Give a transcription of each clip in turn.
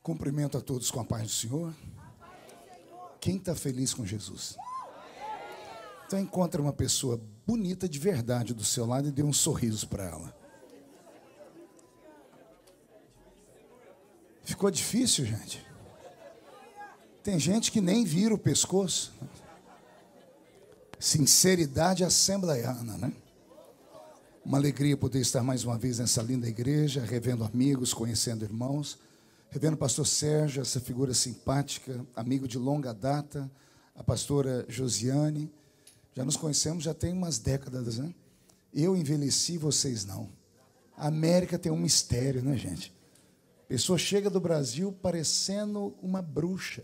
Cumprimento a todos com a paz do Senhor. Quem está feliz com Jesus? Então encontra uma pessoa bonita de verdade do seu lado e dê um sorriso para ela. Ficou difícil, gente? Tem gente que nem vira o pescoço. Sinceridade assembleiana, né? Uma alegria poder estar mais uma vez nessa linda igreja, revendo amigos, conhecendo irmãos, revendo o pastor Sérgio, essa figura simpática, amigo de longa data, a pastora Josiane. Já nos conhecemos, já tem umas décadas, né? Eu envelheci, vocês não. A América tem um mistério, né, gente? A pessoa chega do Brasil parecendo uma bruxa.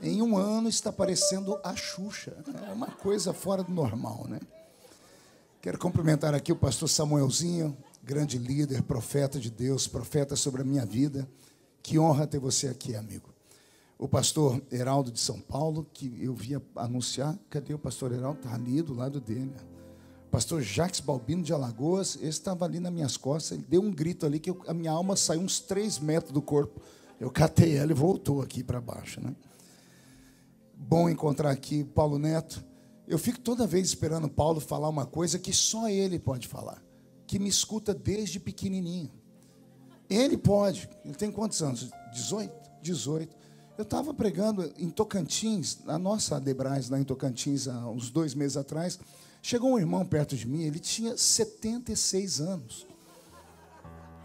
Em um ano está parecendo a Xuxa. É uma coisa fora do normal, né? Quero cumprimentar aqui o pastor Samuelzinho, grande líder, profeta de Deus, profeta sobre a minha vida. Que honra ter você aqui, amigo. O pastor Heraldo de São Paulo, que eu via anunciar. Cadê o pastor Heraldo? Está ali do lado dele. Pastor Jacques Balbino de Alagoas, esse estava ali nas minhas costas. Ele deu um grito ali que a minha alma saiu uns 3 metros do corpo. Eu catei ela e voltou aqui para baixo, né? Bom encontrar aqui Paulo Neto. Eu fico toda vez esperando o Paulo falar uma coisa que só ele pode falar, que me escuta desde pequenininho. Ele pode. Ele tem quantos anos? 18? 18. Eu estava pregando em Tocantins, na nossa Adebrais, lá em Tocantins, há uns 2 meses atrás. Chegou um irmão perto de mim, ele tinha 76 anos.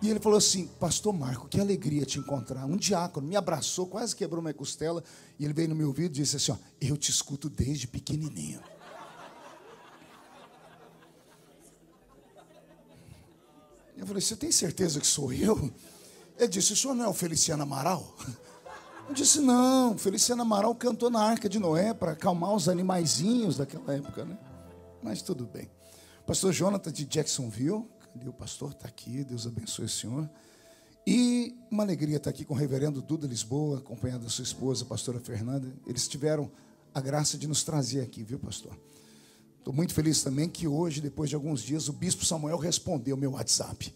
E ele falou assim: pastor Marco, que alegria te encontrar. Um diácono me abraçou, quase quebrou minha costela. E ele veio no meu ouvido e disse assim: ó, eu te escuto desde pequenininho. Eu falei: você tem certeza que sou eu? Ele disse: o senhor não é o Feliciano Amaral? Eu disse: não, Feliciano Amaral cantou na Arca de Noé para acalmar os animaizinhos daquela época, né? Mas tudo bem. Pastor Jonathan de Jacksonville. Cadê o pastor? Está aqui, Deus abençoe o senhor. E uma alegria estar aqui com o reverendo Duda Lisboa, acompanhado da sua esposa, a pastora Fernanda. Eles tiveram a graça de nos trazer aqui, viu, pastor? Estou muito feliz também que hoje, depois de alguns dias, o bispo Samuel respondeu o meu WhatsApp.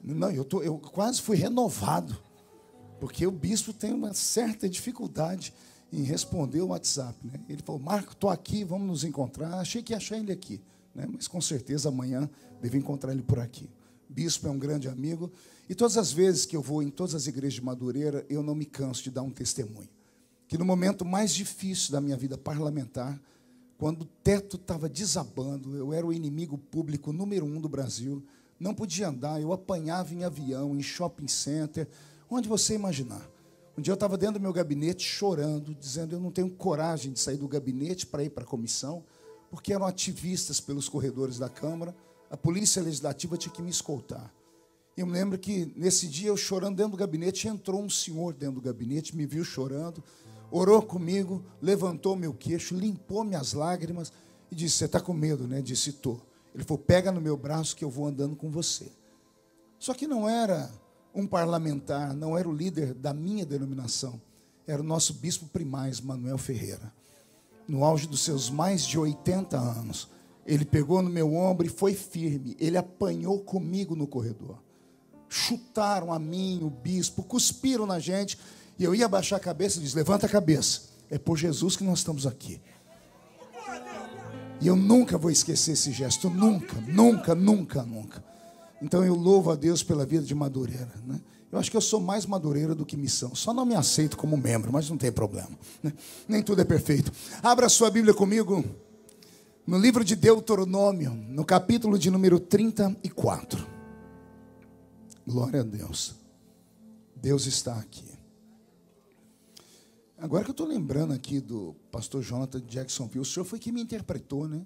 Não, eu quase fui renovado, porque o bispo tem uma certa dificuldade em responder o WhatsApp, né? Ele falou: Marco, estou aqui, vamos nos encontrar. Achei que ia achar ele aqui, né? Mas com certeza amanhã devo encontrar ele por aqui. O bispo é um grande amigo. E todas as vezes que eu vou em todas as igrejas de Madureira, eu não me canso de dar um testemunho. Que no momento mais difícil da minha vida parlamentar, quando o teto estava desabando, eu era o inimigo público número 1 do Brasil, não podia andar, eu apanhava em avião, em shopping center, onde você imaginar. Um dia eu estava dentro do meu gabinete chorando, dizendo: eu não tenho coragem de sair do gabinete para ir para a comissão, porque eram ativistas pelos corredores da Câmara, a polícia legislativa tinha que me escoltar. Eu me lembro que nesse dia, eu chorando dentro do gabinete, entrou um senhor dentro do gabinete, me viu chorando, orou comigo, levantou meu queixo, limpou minhas lágrimas e disse: você está com medo, né? Disse: estou. Ele falou: pega no meu braço que eu vou andando com você. Só que não era um parlamentar, não era o líder da minha denominação, era o nosso bispo primaz, Manuel Ferreira. No auge dos seus mais de 80 anos, ele pegou no meu ombro e foi firme. Ele apanhou comigo no corredor. Chutaram a mim, o bispo, cuspiram na gente. E eu ia abaixar a cabeça e disse: levanta a cabeça, é por Jesus que nós estamos aqui. E eu nunca vou esquecer esse gesto, nunca, nunca, nunca, nunca. Então eu louvo a Deus pela vida de Madureira, né? Eu acho que eu sou mais Madureira do que Missão. Só não me aceito como membro, mas não tem problema, né? Nem tudo é perfeito. Abra sua Bíblia comigo no livro de Deuteronômio, no capítulo de número 34. Glória a Deus. Deus está aqui. Agora que eu estou lembrando aqui do pastor Jonathan de Jacksonville, o senhor foi quem me interpretou, né?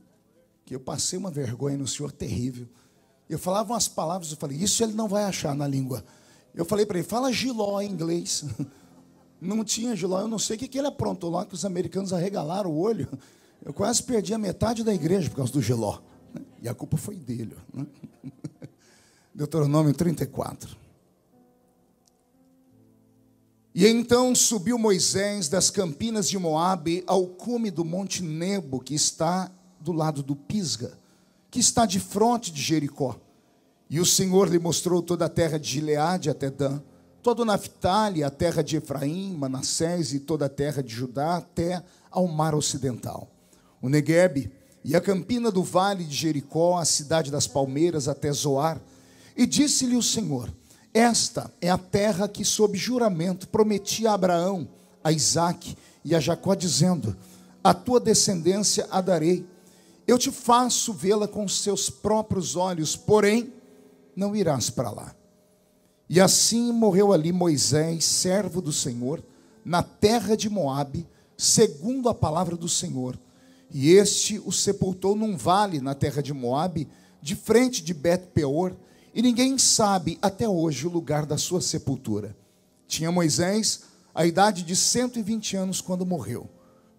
Que eu passei uma vergonha no senhor terrível. Eu falava umas palavras, eu falei: isso ele não vai achar na língua. Eu falei para ele: fala giló em inglês. Não tinha giló, eu não sei o que ele aprontou lá, que os americanos arregalaram o olho. Eu quase perdi a metade da igreja por causa do giló. E a culpa foi dele, né? Deuteronômio 34. E então subiu Moisés das campinas de Moabe ao cume do monte Nebo, que está do lado do Pisga, que está de fronte de Jericó. E o Senhor lhe mostrou toda a terra de Gileade até Dan, todo Naphtali, a terra de Efraim, Manassés e toda a terra de Judá, até ao mar ocidental. O Neguebe e a campina do vale de Jericó, a cidade das palmeiras, até Zoar. E disse-lhe o Senhor: esta é a terra que, sob juramento, prometi a Abraão, a Isaque e a Jacó, dizendo: a tua descendência a darei. Eu te faço vê-la com os seus próprios olhos, porém não irás para lá. E assim morreu ali Moisés, servo do Senhor, na terra de Moabe, segundo a palavra do Senhor. E este o sepultou num vale na terra de Moabe, de frente de Bet-peor, e ninguém sabe até hoje o lugar da sua sepultura. Tinha Moisés a idade de 120 anos quando morreu.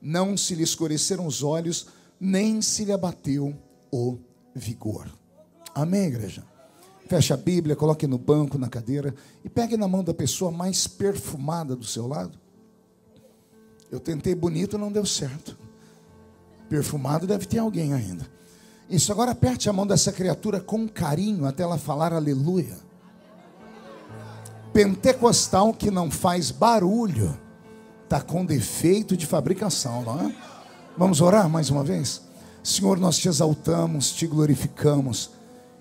Não se lhe escureceram os olhos, nem se lhe abateu o vigor. Amém, igreja? Feche a Bíblia, coloque no banco, na cadeira, e pegue na mão da pessoa mais perfumada do seu lado. Eu tentei bonito, não deu certo. Perfumado deve ter alguém ainda. Isso, agora aperte a mão dessa criatura com carinho até ela falar aleluia. Pentecostal que não faz barulho está com defeito de fabricação, não é? Vamos orar mais uma vez? Senhor, nós te exaltamos, te glorificamos.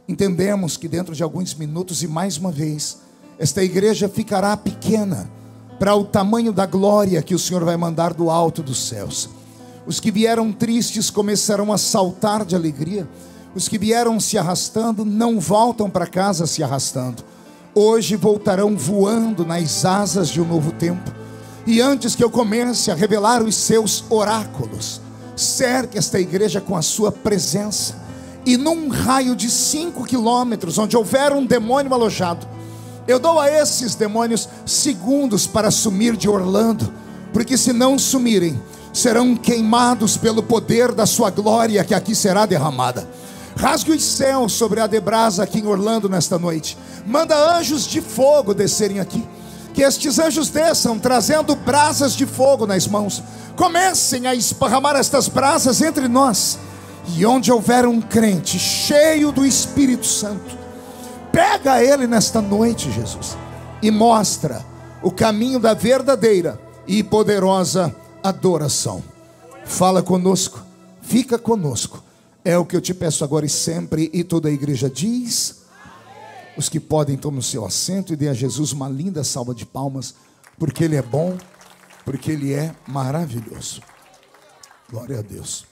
Entendemos que dentro de alguns minutos e mais uma vez, esta igreja ficará pequena para o tamanho da glória que o Senhor vai mandar do alto dos céus. Os que vieram tristes começarão a saltar de alegria. Os que vieram se arrastando não voltam para casa se arrastando. Hoje voltarão voando nas asas de um novo tempo. E antes que eu comece a revelar os seus oráculos, cerque esta igreja com a sua presença. E num raio de 5 quilômetros, onde houver um demônio alojado, eu dou a esses demônios segundos para sumir de Orlando, porque se não sumirem, serão queimados pelo poder da sua glória que aqui será derramada. Rasgue os céus sobre a Debrasa aqui em Orlando nesta noite. Manda anjos de fogo descerem aqui. Que estes anjos desçam trazendo brasas de fogo nas mãos. Comecem a esparramar estas brasas entre nós. E onde houver um crente cheio do Espírito Santo, pega ele nesta noite, Jesus, e mostra o caminho da verdadeira e poderosa adoração. Fala conosco, fica conosco. É o que eu te peço agora e sempre. E toda a igreja diz: os que podem, tomem o seu assento e dê a Jesus uma linda salva de palmas, porque Ele é bom, porque Ele é maravilhoso. Glória a Deus.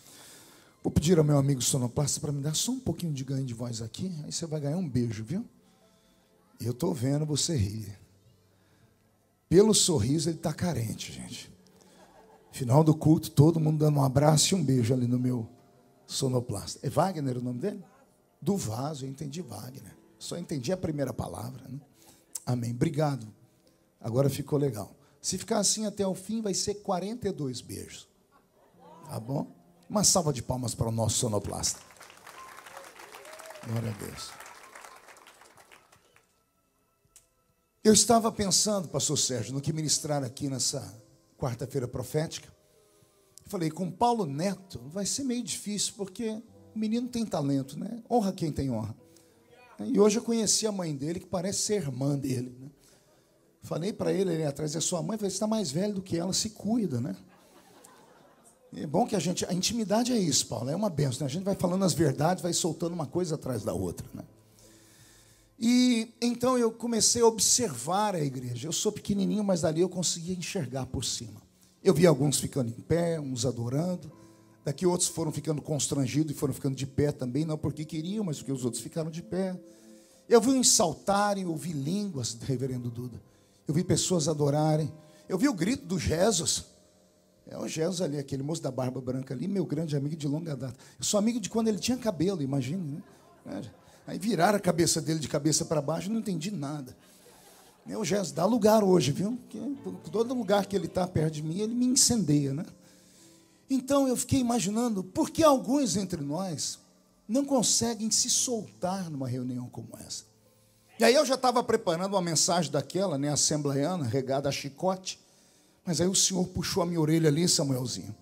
Vou pedir ao meu amigo sonoplasta para me dar só um pouquinho de ganho de voz aqui. Aí você vai ganhar um beijo, viu? Eu estou vendo você rir. Pelo sorriso ele está carente, gente. Final do culto, todo mundo dando um abraço e um beijo ali no meu sonoplasta. É Wagner o nome dele? Do Vaso, eu entendi Wagner. Só entendi a primeira palavra, né? Amém, obrigado. Agora ficou legal. Se ficar assim até o fim, vai ser 42 beijos. Tá bom? Uma salva de palmas para o nosso sonoplasta. Glória a Deus. Eu estava pensando, pastor Sérgio, no que ministrar aqui nessa quarta-feira profética. Falei, com Paulo Neto vai ser meio difícil, porque o menino tem talento, né? Honra quem tem honra. E hoje eu conheci a mãe dele, que parece ser irmã dele, né? Falei para ele ali atrás, é sua mãe. Falei, você está mais velho do que ela, se cuida, né? É bom que a intimidade é isso, Paulo, é uma bênção, né? A gente vai falando as verdades, vai soltando uma coisa atrás da outra, né? E então eu comecei a observar a igreja. Eu sou pequenininho, mas dali eu conseguia enxergar por cima. Eu vi alguns ficando em pé, uns adorando. Daqui outros foram ficando constrangidos e foram ficando de pé também, não porque queriam, mas porque os outros ficaram de pé. Eu vi uns saltarem, eu ouvi línguas, reverendo Duda. Eu vi pessoas adorarem. Eu vi o grito do Jesus. É o Jesus ali, aquele moço da barba branca ali, meu grande amigo de longa data. Eu sou amigo de quando ele tinha cabelo, imagine, né? Aí viraram a cabeça dele de cabeça para baixo, não entendi nada. O Jesus dá lugar hoje, viu? Porque todo lugar que ele está perto de mim, ele me incendeia, né? Então eu fiquei imaginando, por que alguns entre nós não conseguem se soltar numa reunião como essa? E aí eu já estava preparando uma mensagem daquela, né, assembleiana, regada a chicote. Mas aí o Senhor puxou a minha orelha ali, Samuelzinho,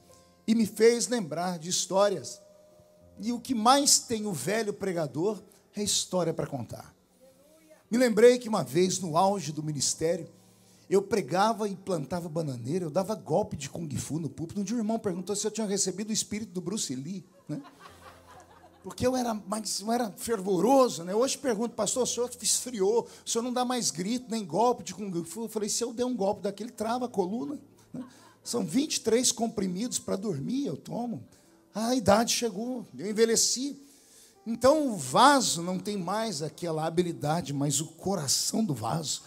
e me fez lembrar de histórias. E o que mais tem o velho pregador é história para contar. Me lembrei que uma vez, no auge do ministério, Eu pregava e plantava bananeira, eu dava golpe de Kung Fu no púlpito. Um dia um irmão perguntou se eu tinha recebido o espírito do Bruce Lee, né? Porque eu era fervoroso, né? Hoje pergunto, pastor, o senhor esfriou, o senhor não dá mais grito, nem golpe de Kung Fu. Eu falei, se eu der um golpe daquele, trava a coluna, né? São 23 comprimidos para dormir, eu tomo. A idade chegou, eu envelheci. Então o vaso não tem mais aquela habilidade, mas o coração do vaso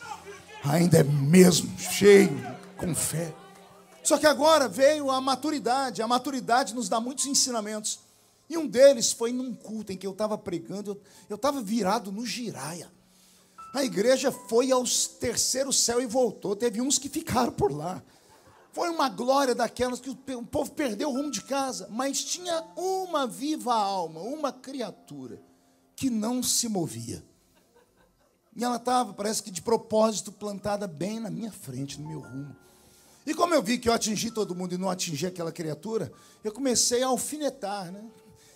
ainda é mesmo cheio, com fé. Só que agora veio a maturidade nos dá muitos ensinamentos. E um deles foi num culto em que eu estava pregando, eu estava virado no giraia. A igreja foi ao terceiro céu e voltou, teve uns que ficaram por lá. Foi uma glória daquelas que o povo perdeu o rumo de casa, mas tinha uma viva alma, uma criatura, que não se movia. E ela estava, parece que de propósito, plantada bem na minha frente, no meu rumo. E como eu vi que eu atingi todo mundo e não atingi aquela criatura, eu comecei a alfinetar, né?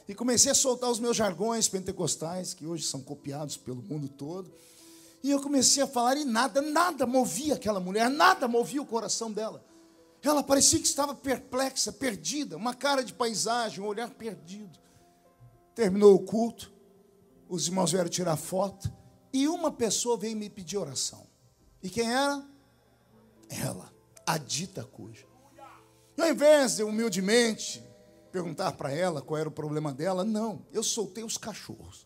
E comecei a soltar os meus jargões pentecostais, que hoje são copiados pelo mundo todo. E eu comecei a falar e nada movia aquela mulher, nada movia o coração dela. Ela parecia que estava perplexa, perdida, uma cara de paisagem, um olhar perdido. Terminou o culto, os irmãos vieram tirar foto, e uma pessoa veio me pedir oração. E quem era? Ela, a dita cuja. E ao invés de humildemente perguntar para ela qual era o problema dela, não, eu soltei os cachorros.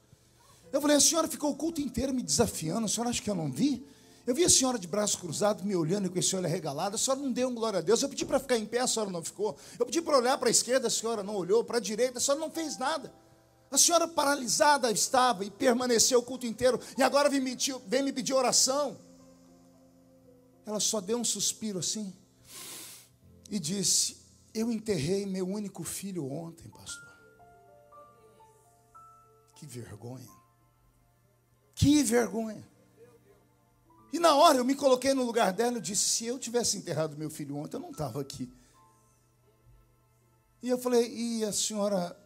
Eu falei, a senhora ficou o culto inteiro me desafiando, a senhora acha que eu não vi? Eu vi a senhora de braço cruzado, me olhando com esse olho arregalado, a senhora não deu um glória a Deus, eu pedi para ficar em pé, a senhora não ficou, eu pedi para olhar para a esquerda, a senhora não olhou, para a direita, a senhora não fez nada. A senhora paralisada estava e permaneceu o culto inteiro, e agora vem me pedir oração. Ela só deu um suspiro assim, e disse, eu enterrei meu único filho ontem, pastor. Que vergonha. Que vergonha. E na hora eu me coloquei no lugar dela e disse, se eu tivesse enterrado meu filho ontem, eu não estava aqui. E eu falei, e a senhora,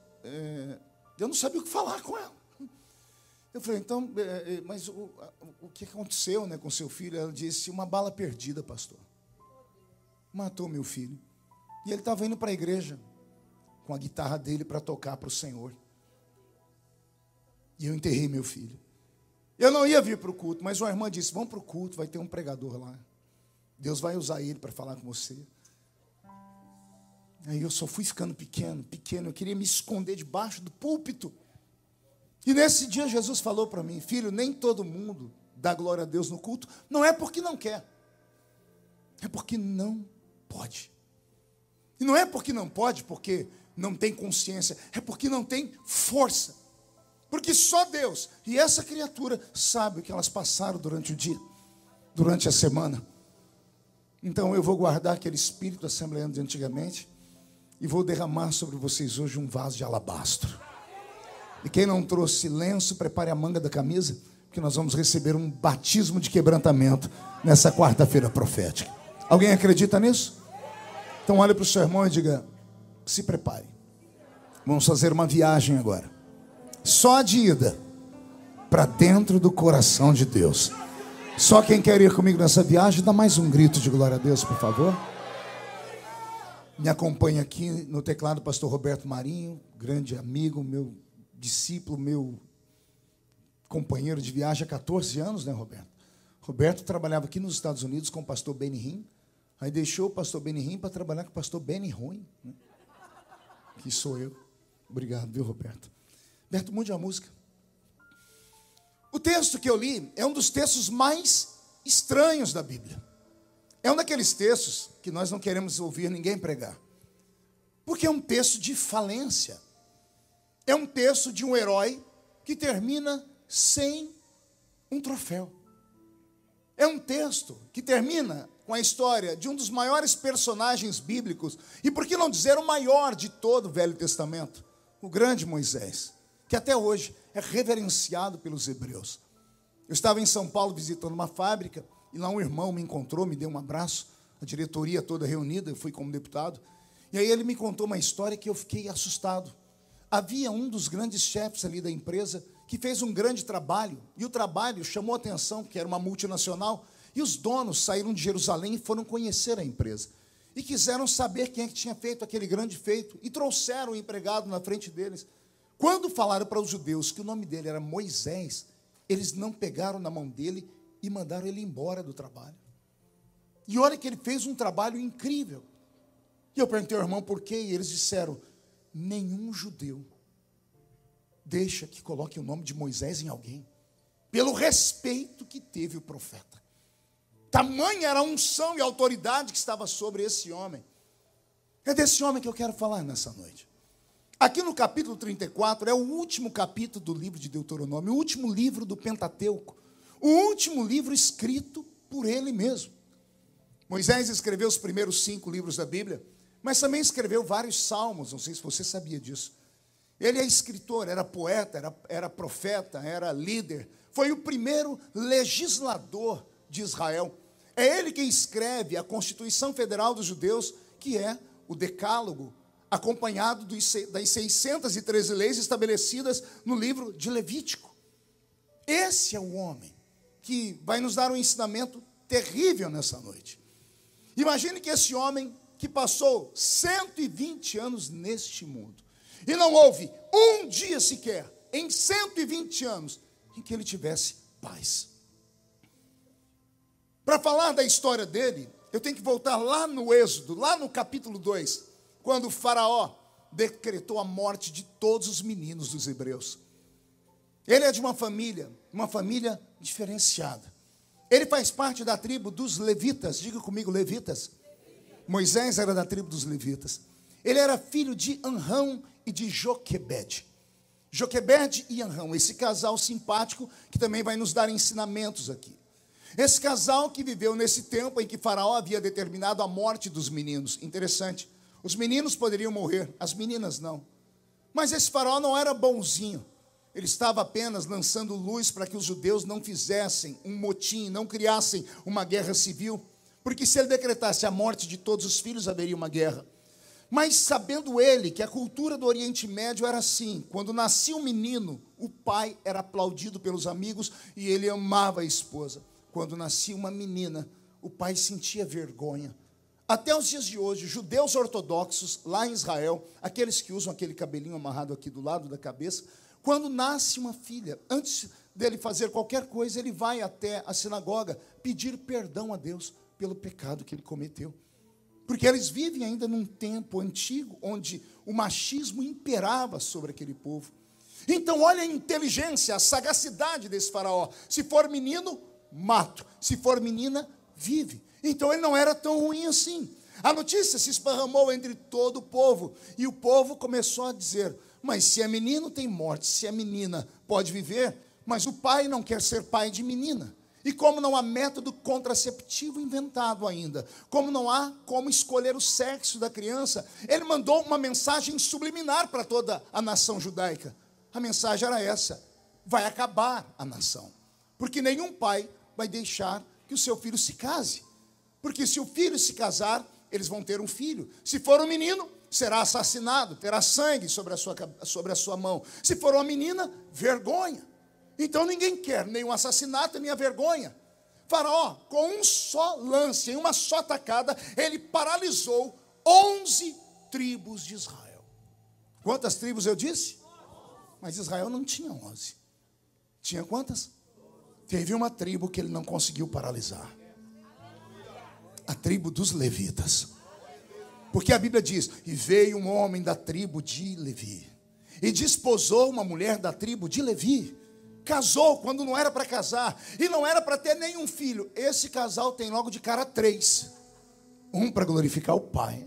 eu não sabia o que falar com ela. Eu falei, então, mas o que aconteceu, né, com seu filho? Ela disse, uma bala perdida, pastor. Matou meu filho. E ele estava indo para a igreja com a guitarra dele para tocar para o Senhor. E eu enterrei meu filho. Eu não ia vir para o culto, mas uma irmã disse, vamos para o culto, vai ter um pregador lá. Deus vai usar ele para falar com você. Aí eu só fui ficando pequeno, eu queria me esconder debaixo do púlpito. E nesse dia Jesus falou para mim, filho, nem todo mundo dá glória a Deus no culto, não é porque não quer, é porque não pode. E não é porque não pode, porque não tem consciência, é porque não tem força. Porque só Deus e essa criatura sabe o que elas passaram durante o dia, durante a semana. Então eu vou guardar aquele espírito assembleano de antigamente e vou derramar sobre vocês hoje um vaso de alabastro. E quem não trouxe lenço, prepare a manga da camisa, porque nós vamos receber um batismo de quebrantamento nessa quarta-feira profética. Alguém acredita nisso? Então olhe para o seu irmão e diga, se prepare. Vamos fazer uma viagem agora. Só de ida para dentro do coração de Deus. Só quem quer ir comigo nessa viagem, dá mais um grito de glória a Deus, por favor. Me acompanha aqui no teclado o pastor Roberto Marinho, grande amigo, meu discípulo, meu companheiro de viagem há 14 anos, né, Roberto? Roberto trabalhava aqui nos Estados Unidos com o pastor Benny Hinn, aí deixou o pastor Benny Hinn para trabalhar com o pastor Benny Ruim, né? Que sou eu. Obrigado, viu, Roberto? Roberto, mude a música. O texto que eu li é um dos textos mais estranhos da Bíblia. É um daqueles textos que nós não queremos ouvir ninguém pregar. Porque é um texto de falência. É um texto de um herói que termina sem um troféu. É um texto que termina com a história de um dos maiores personagens bíblicos, e por que não dizer o maior de todo o Velho Testamento, o grande Moisés, que até hoje é reverenciado pelos hebreus. Eu estava em São Paulo visitando uma fábrica, e lá um irmão me encontrou, me deu um abraço, a diretoria toda reunida, eu fui como deputado, e aí ele me contou uma história que eu fiquei assustado. Havia um dos grandes chefes ali da empresa que fez um grande trabalho, e o trabalho chamou a atenção, que era uma multinacional, E os donos saíram de Jerusalém e foram conhecer a empresa. E quiseram saber quem é que tinha feito aquele grande feito. E trouxeram o empregado na frente deles. Quando falaram para os judeus que o nome dele era Moisés, eles não pegaram na mão dele e mandaram ele embora do trabalho. E olha que ele fez um trabalho incrível. E eu perguntei ao irmão por quê, e eles disseram: nenhum judeu deixa que coloque o nome de Moisés em alguém, pelo respeito que teve o profeta. Tamanha era a unção e a autoridade que estava sobre esse homem. É desse homem que eu quero falar nessa noite. Aqui no capítulo 34, é o último capítulo do livro de Deuteronômio, o último livro do Pentateuco, o último livro escrito por ele mesmo. Moisés escreveu os primeiros 5 livros da Bíblia, mas também escreveu vários salmos, não sei se você sabia disso. Ele é escritor, era poeta, era profeta, era líder, foi o primeiro legislador de Israel. É ele quem escreve a Constituição Federal dos Judeus, que é o Decálogo, acompanhado das 613 leis estabelecidas no livro de Levítico. Esse é o homem que vai nos dar um ensinamento terrível nessa noite. Imagine que esse homem que passou 120 anos neste mundo, e não houve um dia sequer, em 120 anos, em que ele tivesse paz. Para falar da história dele, eu tenho que voltar lá no Êxodo, lá no capítulo 2, quando o faraó decretou a morte de todos os meninos dos hebreus. Ele é de uma família diferenciada. Ele faz parte da tribo dos levitas, diga comigo, levitas. Moisés era da tribo dos levitas. Ele era filho de Anrão e de Joquebede. Joquebede e Anrão, esse casal simpático que também vai nos dar ensinamentos aqui. Esse casal que viveu nesse tempo em que Faraó havia determinado a morte dos meninos. Interessante, os meninos poderiam morrer, as meninas não. Mas esse Faraó não era bonzinho. Ele estava apenas lançando luz para que os judeus não fizessem um motim, não criassem uma guerra civil, porque se ele decretasse a morte de todos os filhos, haveria uma guerra. Mas sabendo ele que a cultura do Oriente Médio era assim, quando nascia um menino, o pai era aplaudido pelos amigos e ele amava a esposa. Quando nascia uma menina, o pai sentia vergonha. Até os dias de hoje, judeus ortodoxos, lá em Israel, aqueles que usam aquele cabelinho amarrado aqui do lado da cabeça, quando nasce uma filha, antes dele fazer qualquer coisa, ele vai até a sinagoga pedir perdão a Deus pelo pecado que ele cometeu. Porque eles vivem ainda num tempo antigo, onde o machismo imperava sobre aquele povo. Então, olha a inteligência, a sagacidade desse faraó. Se for menino, mato. Se for menina, vive. Então, ele não era tão ruim assim. A notícia se esparramou entre todo o povo. E o povo começou a dizer: mas se é menino, tem morte. Se é menina, pode viver. Mas o pai não quer ser pai de menina. E como não há método contraceptivo inventado ainda, como não há como escolher o sexo da criança, ele mandou uma mensagem subliminar para toda a nação judaica. A mensagem era essa: vai acabar a nação. Porque nenhum pai vai deixar que o seu filho se case. Porque se o filho se casar, eles vão ter um filho. Se for um menino, será assassinado, terá sangue sobre a sua mão. Se for uma menina, vergonha. Então ninguém quer nem o assassinato, nem a vergonha. Faraó, com um só lance, em uma só tacada, ele paralisou 11 tribos de Israel. Quantas tribos eu disse? Mas Israel não tinha 11. Tinha quantas? Teve uma tribo que ele não conseguiu paralisar. A tribo dos levitas. Porque a Bíblia diz: e veio um homem da tribo de Levi, e desposou uma mulher da tribo de Levi. Casou quando não era para casar, e não era para ter nenhum filho. Esse casal tem logo de cara 3. Um para glorificar o Pai,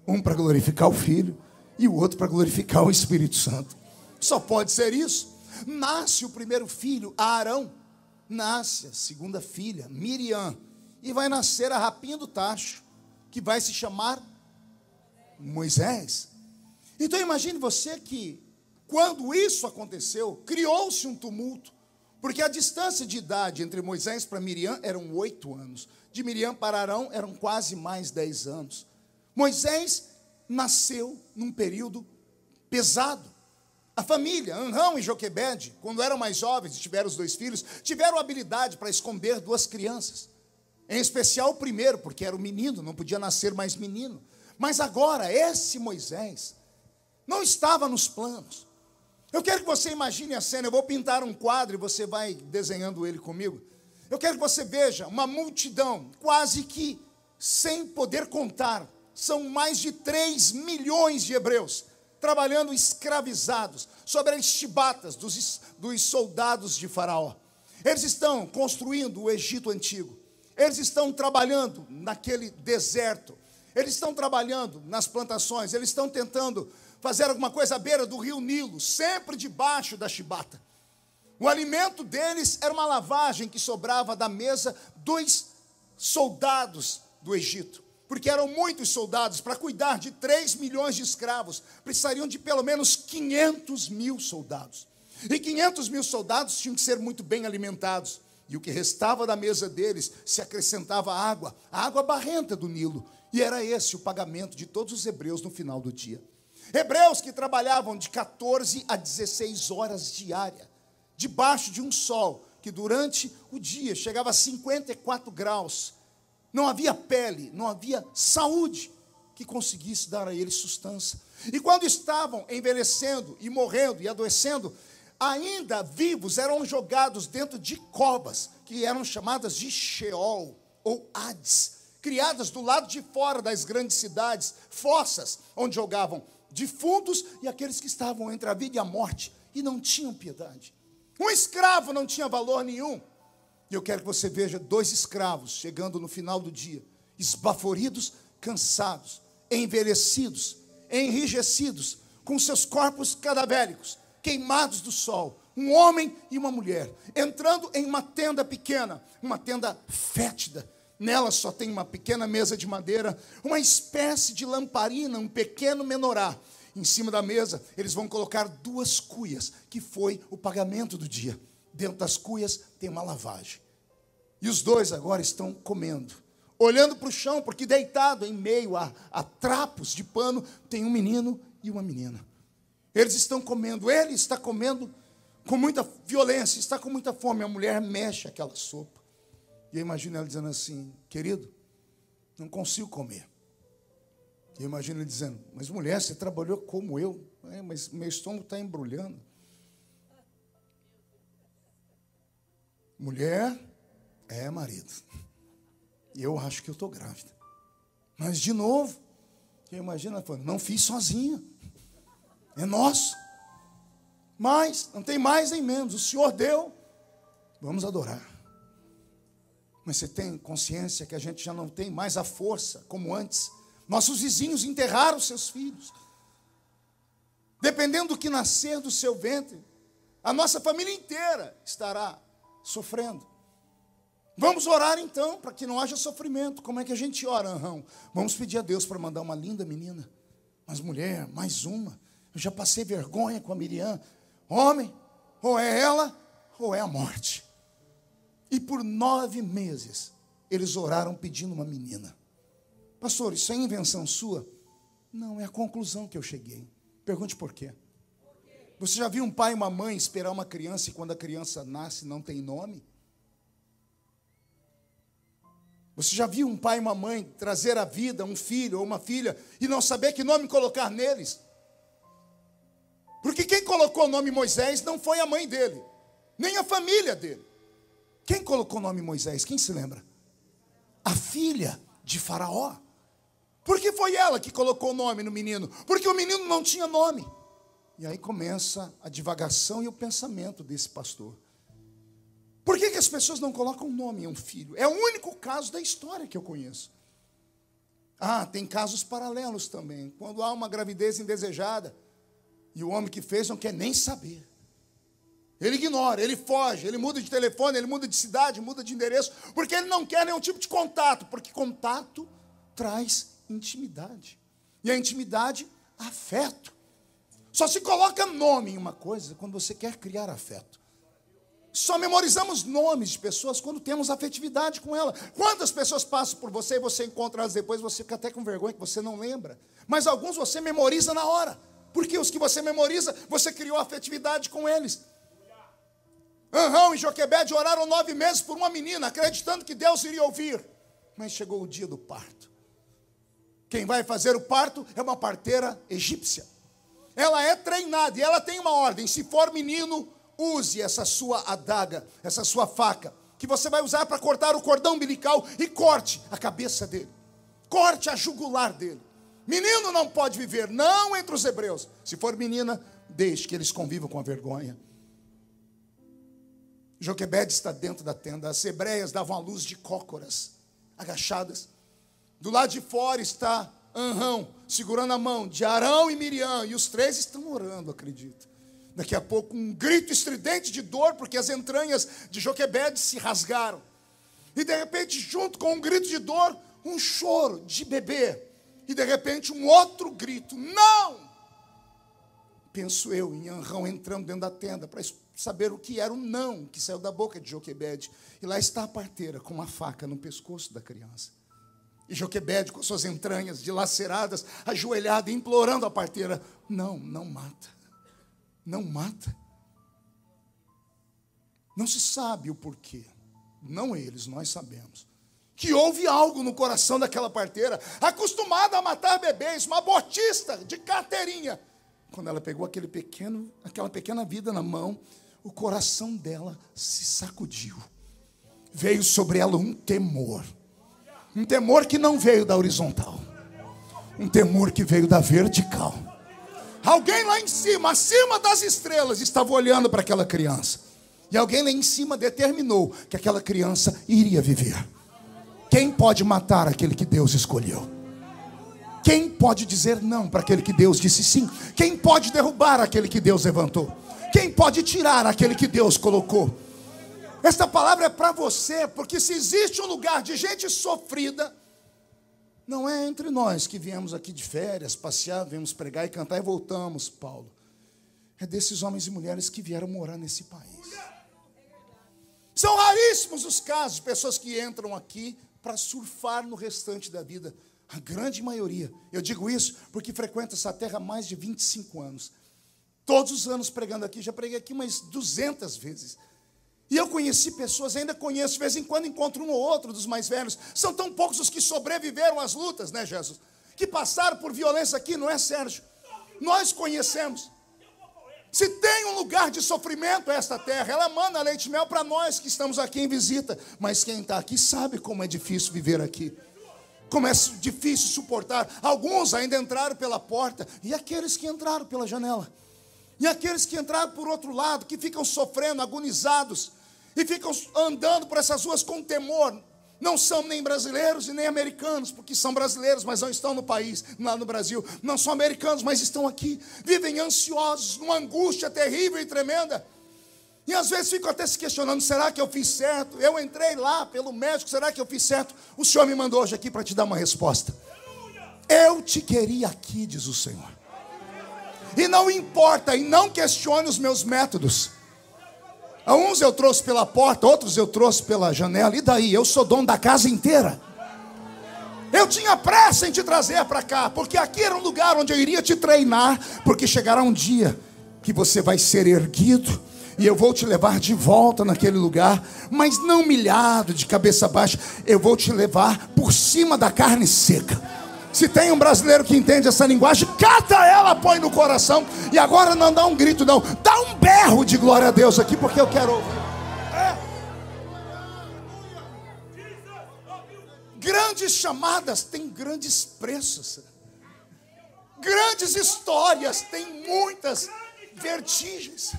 um para glorificar o Filho, e o outro para glorificar o Espírito Santo. Só pode ser isso. Nasce o primeiro filho, Arão. Nasce a segunda filha, Miriam. E vai nascer a rapinha do tacho, que vai se chamar Moisés. Então imagine você que, quando isso aconteceu, criou-se um tumulto, porque a distância de idade entre Moisés para Miriam eram 8 anos, de Miriam para Arão eram quase mais 10 anos. Moisés nasceu num período pesado. A família, Anrão e Joquebede, quando eram mais jovens e tiveram os 2 filhos, tiveram habilidade para esconder 2 crianças. Em especial o primeiro, porque era o menino, não podia nascer mais menino. Mas agora, esse Moisés não estava nos planos. Eu quero que você imagine a cena. Eu vou pintar um quadro e você vai desenhando ele comigo. Eu quero que você veja uma multidão, quase que sem poder contar. São mais de 3 milhões de hebreus trabalhando escravizados sobre as chibatas dos soldados de Faraó. Eles estão construindo o Egito antigo. Eles estão trabalhando naquele deserto. Eles estão trabalhando nas plantações. Eles estão tentando fazer alguma coisa à beira do rio Nilo, sempre debaixo da chibata. O alimento deles era uma lavagem que sobrava da mesa dos soldados do Egito. Porque eram muitos soldados. Para cuidar de 3 milhões de escravos, precisariam de pelo menos 500 mil soldados. E 500 mil soldados tinham que ser muito bem alimentados. E o que restava da mesa deles se acrescentava água, a água barrenta do Nilo. E era esse o pagamento de todos os hebreus no final do dia. Hebreus que trabalhavam de 14 a 16 horas diárias, debaixo de um sol que durante o dia chegava a 54 graus. Não havia pele, não havia saúde que conseguisse dar a eles sustância. E quando estavam envelhecendo e morrendo e adoecendo, ainda vivos, eram jogados dentro de covas, que eram chamadas de Sheol, ou Hades, criadas do lado de fora das grandes cidades, fossas, onde jogavam defuntos e aqueles que estavam entre a vida e a morte, e não tinham piedade. Um escravo não tinha valor nenhum. E eu quero que você veja 2 escravos chegando no final do dia, esbaforidos, cansados, envelhecidos, enrijecidos, com seus corpos cadavéricos, queimados do sol, um homem e uma mulher, entrando em uma tenda pequena, uma tenda fétida. Nela só tem uma pequena mesa de madeira, uma espécie de lamparina, um pequeno menorá. Em cima da mesa, eles vão colocar 2 cuias, que foi o pagamento do dia. Dentro das cuias tem uma lavagem. E os 2 agora estão comendo, olhando para o chão, porque deitado em meio a trapos de pano, tem um menino e uma menina. Eles estão comendo, ele está comendo com muita violência, está com muita fome. A mulher mexe aquela sopa. E eu imagino ela dizendo assim: querido, não consigo comer. E eu imagino ele dizendo: mas mulher, você trabalhou como eu, mas meu estômago está embrulhando. Mulher, marido, eu acho que eu estou grávida. Mas de novo, eu imagino ela falando: não fiz sozinha, é nosso. Mas não tem mais nem menos, o Senhor deu, vamos adorar. Mas você tem consciência que a gente já não tem mais a força como antes? Nossos vizinhos enterraram seus filhos. Dependendo do que nascer do seu ventre, a nossa família inteira estará sofrendo. Vamos orar então, para que não haja sofrimento. Como é que a gente ora, Arão? Vamos pedir a Deus para mandar uma linda menina. Mas mulher, mais uma. Eu já passei vergonha com a Miriam. Homem, ou é ela, ou é a morte. E por 9 meses, eles oraram pedindo uma menina. Pastor, isso é invenção sua? Não, é a conclusão que eu cheguei. Pergunte por quê. Você já viu um pai e uma mãe esperar uma criança e quando a criança nasce não tem nome? Você já viu um pai e uma mãe trazer à vida um filho ou uma filha e não saber que nome colocar neles? Porque quem colocou o nome Moisés não foi a mãe dele, nem a família dele. Quem colocou o nome Moisés? Quem se lembra? A filha de Faraó. Por que foi ela que colocou o nome no menino? Porque o menino não tinha nome. E aí começa a divagação e o pensamento desse pastor. Por que as pessoas não colocam nome em um filho? É o único caso da história que eu conheço. Tem casos paralelos também. Quando há uma gravidez indesejada e o homem que fez não quer nem saber. Ele ignora, ele foge, ele muda de telefone, ele muda de cidade, muda de endereço, porque ele não quer nenhum tipo de contato, porque contato traz intimidade. E a intimidade, afeto. Só se coloca nome em uma coisa quando você quer criar afeto. Só memorizamos nomes de pessoas quando temos afetividade com ela. Quantas pessoas passam por você e você encontra elas depois, você fica até com vergonha que você não lembra. Mas alguns você memoriza na hora. Porque os que você memoriza, você criou afetividade com eles. Anrão e Joquebede oraram 9 meses por uma menina, acreditando que Deus iria ouvir. Mas chegou o dia do parto. Quem vai fazer o parto é uma parteira egípcia. Ela é treinada e ela tem uma ordem: se for menino, use essa sua adaga, essa sua faca, que você vai usar para cortar o cordão umbilical, e corte a cabeça dele, corte a jugular dele. Menino não pode viver, não entre os hebreus. Se for menina, deixe que eles convivam com a vergonha. Joquebede está dentro da tenda. As hebreias davam a luz de cócoras, agachadas. Do lado de fora está Anrão, segurando a mão de Arão e Miriam, e os 3 estão orando, acredito. Daqui a pouco um grito estridente de dor, porque as entranhas de Joquebede se rasgaram. E de repente, junto com um grito de dor, um choro de bebê. E de repente um outro grito: não! Penso eu em Anrão entrando dentro da tenda para saber o que era o não que saiu da boca de Joquebede. E lá está a parteira com uma faca no pescoço da criança. E Joquebede, com suas entranhas dilaceradas, ajoelhada, implorando a parteira: não, não mata. Não mata. Não se sabe o porquê. Não eles, nós sabemos. Que houve algo no coração daquela parteira, acostumada a matar bebês, uma abortista de carteirinha. Quando ela pegou aquela pequena vida na mão, o coração dela se sacudiu. Veio sobre ela um temor. Um temor que não veio da horizontal. Um temor que veio da vertical. Alguém lá em cima, acima das estrelas, estava olhando para aquela criança. E alguém lá em cima determinou que aquela criança iria viver. Quem pode matar aquele que Deus escolheu? Quem pode dizer não para aquele que Deus disse sim? Quem pode derrubar aquele que Deus levantou? Quem pode tirar aquele que Deus colocou? Esta palavra é para você, porque se existe um lugar de gente sofrida, não é entre nós que viemos aqui de férias, passear, viemos pregar e cantar e voltamos, Paulo. É desses homens e mulheres que vieram morar nesse país. São raríssimos os casos de pessoas que entram aqui para surfar no restante da vida. A grande maioria. Eu digo isso porque frequento essa terra há mais de 25 anos. Todos os anos pregando aqui, já preguei aqui umas 200 vezes. E eu conheci pessoas, ainda conheço, de vez em quando encontro um ou outro dos mais velhos. São tão poucos os que sobreviveram às lutas, né, Jesus? Que passaram por violência aqui, não é, Sérgio? Nós conhecemos. Se tem um lugar de sofrimento esta terra, ela manda leite e mel para nós que estamos aqui em visita. Mas quem está aqui sabe como é difícil viver aqui. Como é difícil suportar. Alguns ainda entraram pela porta. E aqueles que entraram pela janela. E aqueles que entraram por outro lado, que ficam sofrendo, agonizados. E ficam andando por essas ruas com temor. Não são nem brasileiros e nem americanos, porque são brasileiros, mas não estão no país, lá no Brasil. Não são americanos, mas estão aqui. Vivem ansiosos, numa angústia terrível e tremenda. E às vezes ficam até se questionando: será que eu fiz certo? Eu entrei lá pelo médico, será que eu fiz certo? O Senhor me mandou hoje aqui para te dar uma resposta. Eu te queria aqui, diz o Senhor. E não importa, e não questione os meus métodos. A uns eu trouxe pela porta, outros eu trouxe pela janela. E daí? Eu sou dono da casa inteira. Eu tinha pressa em te trazer para cá, porque aqui era um lugar onde eu iria te treinar, porque chegará um dia que você vai ser erguido, e eu vou te levar de volta naquele lugar, mas não humilhado, de cabeça baixa. Eu vou te levar por cima da carne seca. Se tem um brasileiro que entende essa linguagem, cata ela, põe no coração. E agora não dá um grito não, dá um berro de glória a Deus aqui, porque eu quero ouvir. Grandes chamadas têm grandes preços. Grandes histórias têm muitas vertigens.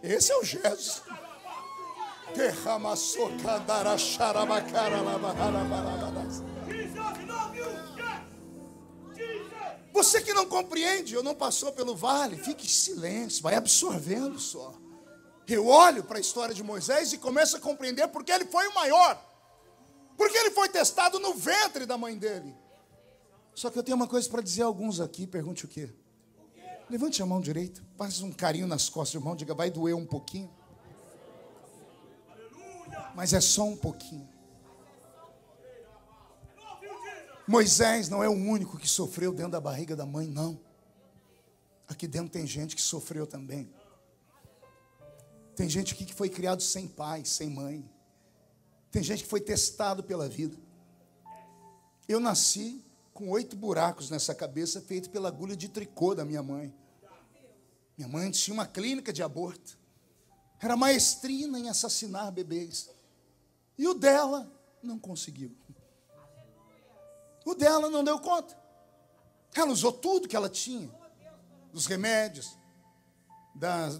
Esse é o Jesus. Você que não compreende ou não passou pelo vale, fique em silêncio, vai absorvendo só. Eu olho para a história de Moisés e começo a compreender porque ele foi o maior. Porque ele foi testado no ventre da mãe dele. Só que eu tenho uma coisa para dizer a alguns aqui, pergunte o quê? Levante a mão direita, passe um carinho nas costas do irmão, diga: vai doer um pouquinho. Mas é só um pouquinho. Moisés não é o único que sofreu dentro da barriga da mãe, não. Aqui dentro tem gente que sofreu também. Tem gente aqui que foi criado sem pai, sem mãe. Tem gente que foi testado pela vida. Eu nasci com 8 buracos nessa cabeça, feito pela agulha de tricô da minha mãe. Minha mãe tinha uma clínica de aborto. Era maestrina em assassinar bebês. E o dela não conseguiu. O dela não deu conta. Ela usou tudo que ela tinha. Dos remédios,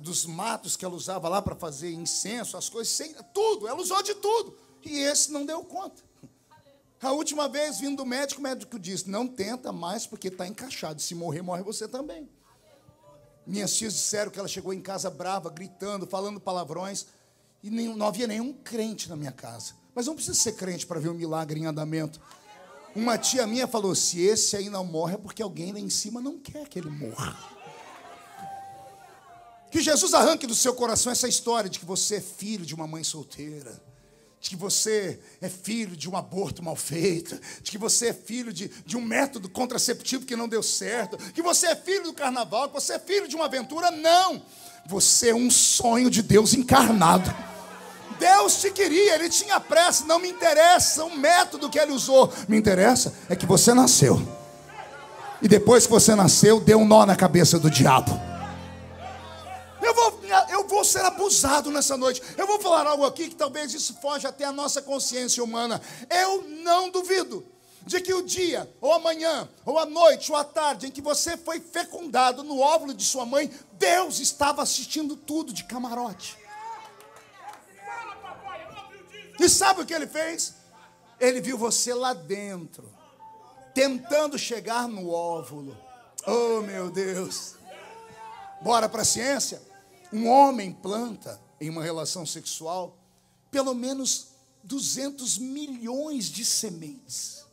dos matos que ela usava lá para fazer incenso, as coisas, tudo. Ela usou de tudo. E esse não deu conta. A última vez, vindo do médico, o médico disse, não tenta mais porque está encaixado. Se morrer, morre você também. Minhas tias disseram que ela chegou em casa brava, gritando, falando palavrões. E não havia nenhum crente na minha casa. Mas não precisa ser crente para ver um milagre em andamento. Uma tia minha falou, se esse aí não morre é porque alguém lá em cima não quer que ele morra. Que Jesus arranque do seu coração essa história de que você é filho de uma mãe solteira, de que você é filho de um aborto mal feito, de que você é filho de um método contraceptivo que não deu certo, que você é filho do carnaval, que você é filho de uma aventura. Não! Você é um sonho de Deus encarnado. Deus te queria, Ele tinha pressa. Não me interessa o método que Ele usou. Me interessa é que você nasceu. E depois que você nasceu, deu um nó na cabeça do diabo. Eu vou ser abusado nessa noite. Eu vou falar algo aqui que talvez isso foge até a nossa consciência humana. Eu não duvido de que o dia, ou amanhã, ou a noite, ou a tarde, em que você foi fecundado no óvulo de sua mãe, Deus estava assistindo tudo de camarote. E sabe o que Ele fez? Ele viu você lá dentro, tentando chegar no óvulo. Oh, meu Deus. Bora para a ciência? Um homem planta em uma relação sexual pelo menos 200 milhões de sementes.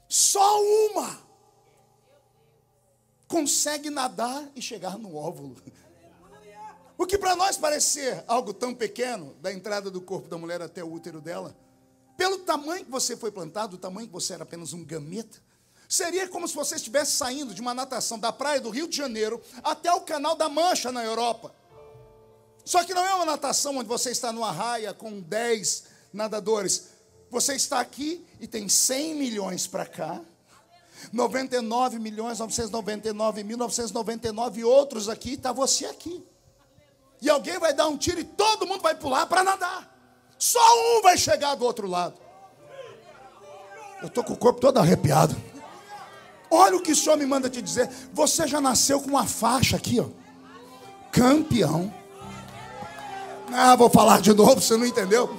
Só uma consegue nadar e chegar no óvulo. O que para nós parece ser algo tão pequeno, da entrada do corpo da mulher até o útero dela, pelo tamanho que você foi plantado, o tamanho que você era apenas um gameta, seria como se você estivesse saindo de uma natação da praia do Rio de Janeiro até o Canal da Mancha, na Europa. Só que não é uma natação onde você está numa raia com 10 nadadores. Você está aqui e tem 100 milhões para cá, 99.999.999 outros aqui, está você aqui. E alguém vai dar um tiro e todo mundo vai pular para nadar. Só um vai chegar do outro lado. Eu estou com o corpo todo arrepiado. Olha o que o Senhor me manda te dizer. Você já nasceu com uma faixa aqui, ó. Campeão. Ah, vou falar de novo, você não entendeu.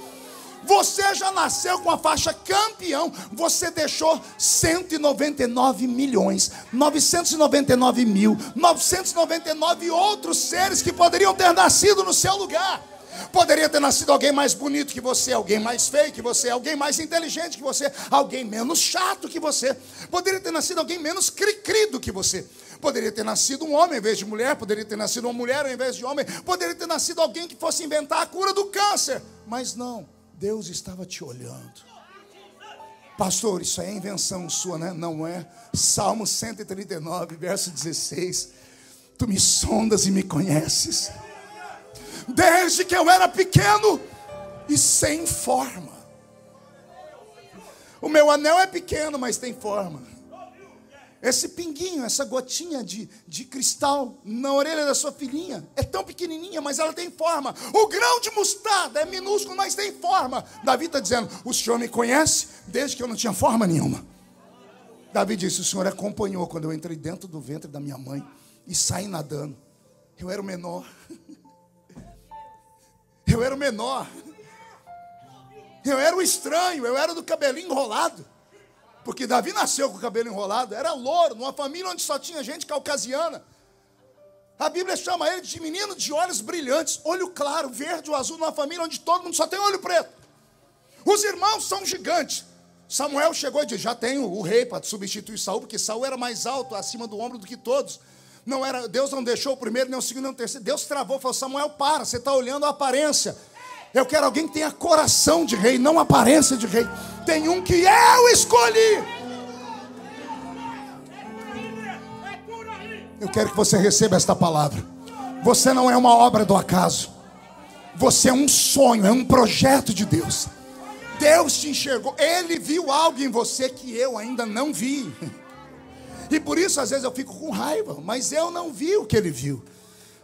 Você já nasceu com a faixa campeão. Você deixou 199.999.999 outros seres que poderiam ter nascido no seu lugar. Poderia ter nascido alguém mais bonito que você, alguém mais feio que você, alguém mais inteligente que você, alguém menos chato que você. Poderia ter nascido alguém menos cri-cri do que você. Poderia ter nascido um homem em vez de mulher, poderia ter nascido uma mulher em vez de homem, poderia ter nascido alguém que fosse inventar a cura do câncer. Mas não, Deus estava te olhando. Pastor, isso é invenção sua, né? Não é. Salmo 139, verso 16. Tu me sondas e me conheces, desde que eu era pequeno e sem forma. O meu anel é pequeno, mas tem forma. Esse pinguinho, essa gotinha de cristal na orelha da sua filhinha é tão pequenininha, mas ela tem forma. O grão de mostarda é minúsculo, mas tem forma. Davi está dizendo, o Senhor me conhece desde que eu não tinha forma nenhuma. Davi disse, o Senhor acompanhou quando eu entrei dentro do ventre da minha mãe e saí nadando. Eu era o menor. Eu era o menor. Eu era o estranho, eu era do cabelinho enrolado. Porque Davi nasceu com o cabelo enrolado, era louro, numa família onde só tinha gente caucasiana. A Bíblia chama ele de menino de olhos brilhantes, olho claro, verde ou azul, numa família onde todo mundo só tem olho preto. Os irmãos são gigantes. Samuel chegou e disse, já tenho o rei para substituir Saul, porque Saul era mais alto, acima do ombro do que todos. Não era, Deus não deixou o primeiro, nem o segundo, nem o terceiro. Deus travou, falou, Samuel, para, você está olhando a aparência. Eu quero alguém que tenha coração de rei, não aparência de rei. Tem um que eu escolhi. Eu quero que você receba esta palavra. Você não é uma obra do acaso. Você é um sonho, é um projeto de Deus. Deus te enxergou, Ele viu algo em você que eu ainda não vi. E por isso às vezes eu fico com raiva, mas eu não vi o que Ele viu.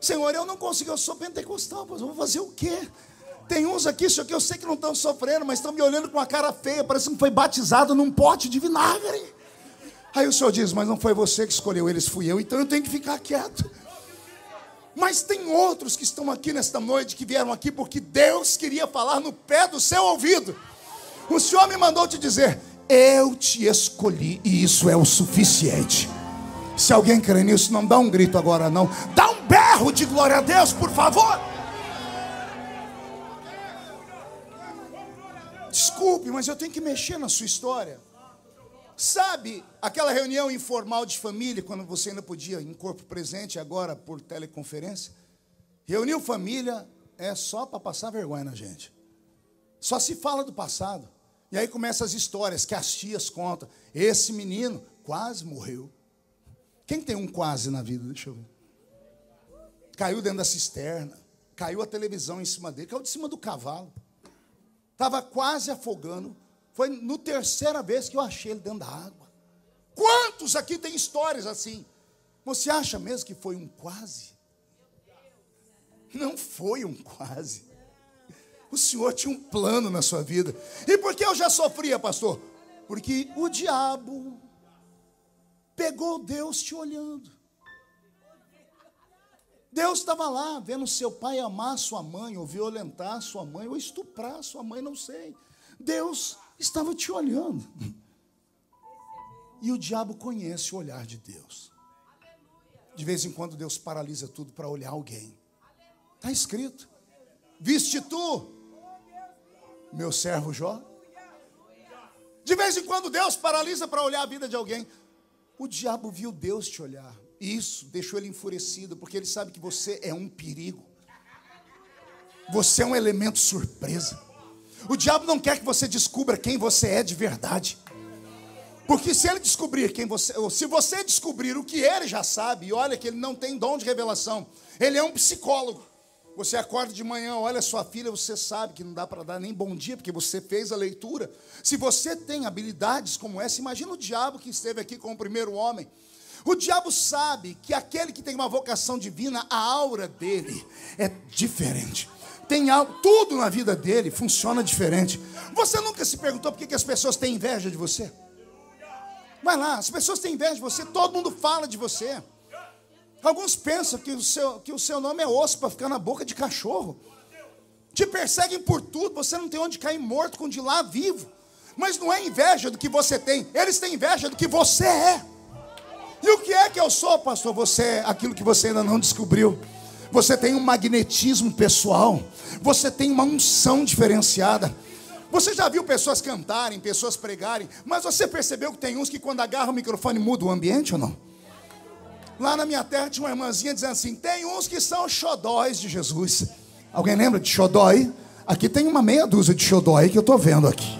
Senhor, eu não consigo, eu sou pentecostal, mas eu vou fazer o quê? Tem uns aqui, isso aqui eu sei que não estão sofrendo, mas estão me olhando com a cara feia, parecendo que foi batizado num pote de vinagre. Aí o Senhor diz, mas não foi você que escolheu eles, fui eu, então eu tenho que ficar quieto. Mas tem outros que estão aqui nesta noite, que vieram aqui porque Deus queria falar no pé do seu ouvido. O Senhor me mandou te dizer, eu te escolhi e isso é o suficiente. Se alguém crê nisso, não dá um grito agora não. Dá um berro de glória a Deus, por favor. Desculpe, mas eu tenho que mexer na sua história. Sabe aquela reunião informal de família, quando você ainda podia em corpo presente, agora por teleconferência? Reuniu família é só para passar vergonha na gente. Só se fala do passado. E aí começam as histórias que as tias contam. Esse menino quase morreu. Quem tem um quase na vida? Deixa eu ver. Caiu dentro da cisterna. Caiu a televisão em cima dele. Caiu de cima do cavalo. Estava quase afogando. Foi no terceira vez que eu achei ele dentro da água. Quantos aqui tem histórias assim? Você acha mesmo que foi um quase? Não foi um quase. O Senhor tinha um plano na sua vida. E por que eu já sofria, pastor? Porque o diabo pegou Deus te olhando. Deus estava lá vendo seu pai amar sua mãe, ou violentar sua mãe, ou estuprar sua mãe, não sei. Deus estava te olhando. E o diabo conhece o olhar de Deus. De vez em quando Deus paralisa tudo para olhar alguém. Está escrito. Viste tu, meu servo Jó? De vez em quando Deus paralisa para olhar a vida de alguém. O diabo viu Deus te olhar. E isso deixou ele enfurecido, porque ele sabe que você é um perigo. Você é um elemento surpresa. O diabo não quer que você descubra quem você é de verdade. Porque se ele descobrir quem você, ou se você descobrir o que ele já sabe, e olha que ele não tem dom de revelação, ele é um psicólogo. Você acorda de manhã, olha a sua filha, você sabe que não dá para dar nem bom dia, porque você fez a leitura. Se você tem habilidades como essa, imagina o diabo que esteve aqui com o primeiro homem. O diabo sabe que aquele que tem uma vocação divina, a aura dele é diferente. Tem algo, tudo na vida dele funciona diferente. Você nunca se perguntou por que as pessoas têm inveja de você? Vai lá, as pessoas têm inveja de você, todo mundo fala de você. Alguns pensam que o seu nome é osso para ficar na boca de cachorro. Te perseguem por tudo, você não tem onde cair morto com de lá vivo. Mas não é inveja do que você tem, eles têm inveja do que você é. E o que é que eu sou, pastor? Você é aquilo que você ainda não descobriu. Você tem um magnetismo pessoal. Você tem uma unção diferenciada. Você já viu pessoas cantarem, pessoas pregarem, mas você percebeu que tem uns que quando agarram o microfone muda o ambiente ou não? Lá na minha terra tinha uma irmãzinha dizendo assim, tem uns que são xodóis de Jesus. Alguém lembra de xodói? Aqui tem uma meia dúzia de xodói que eu estou vendo aqui.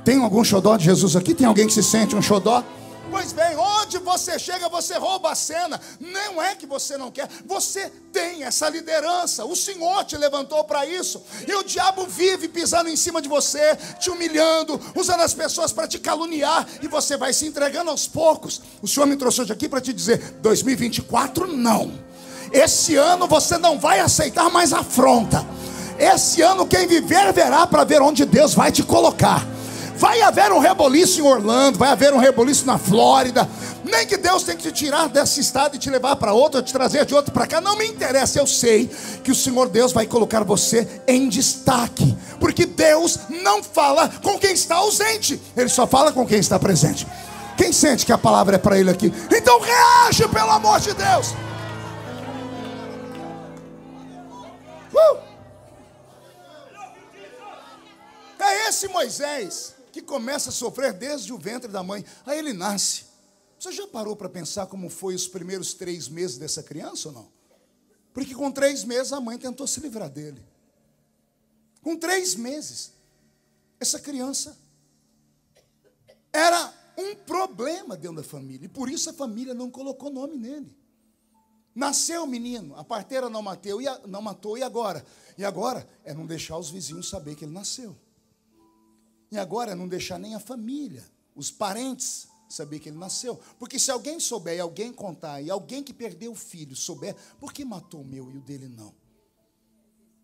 Tem algum xodó de Jesus aqui? Tem alguém que se sente um xodó? Pois bem, onde você chega, você rouba a cena. Não é que você não quer, você tem essa liderança. O Senhor te levantou para isso. E o diabo vive pisando em cima de você, te humilhando, usando as pessoas para te caluniar. E você vai se entregando aos poucos. O Senhor me trouxe hoje aqui para te dizer, 2024 não. Esse ano você não vai aceitar mais afronta. Esse ano quem viver verá para ver onde Deus vai te colocar. Vai haver um reboliço em Orlando, vai haver um reboliço na Flórida. Nem que Deus tenha que te tirar desse estado e te levar para outro, te trazer de outro para cá. Não me interessa, eu sei que o Senhor Deus vai colocar você em destaque. Porque Deus não fala com quem está ausente, Ele só fala com quem está presente. Quem sente que a palavra é para ele aqui? Então reage, pelo amor de Deus. É esse Moisés que começa a sofrer desde o ventre da mãe. Aí ele nasce. Você já parou para pensar como foi os primeiros 3 meses dessa criança ou não? Porque com 3 meses a mãe tentou se livrar dele. Com 3 meses, essa criança era um problema dentro da família. E por isso a família não colocou nome nele. Nasceu o menino, a parteira não matou, e agora? E agora é não deixar os vizinhos saber que ele nasceu. E agora é não deixar nem a família, os parentes, saber que ele nasceu. Porque se alguém souber, e alguém contar, e alguém que perdeu o filho souber, por que matou o meu e o dele não?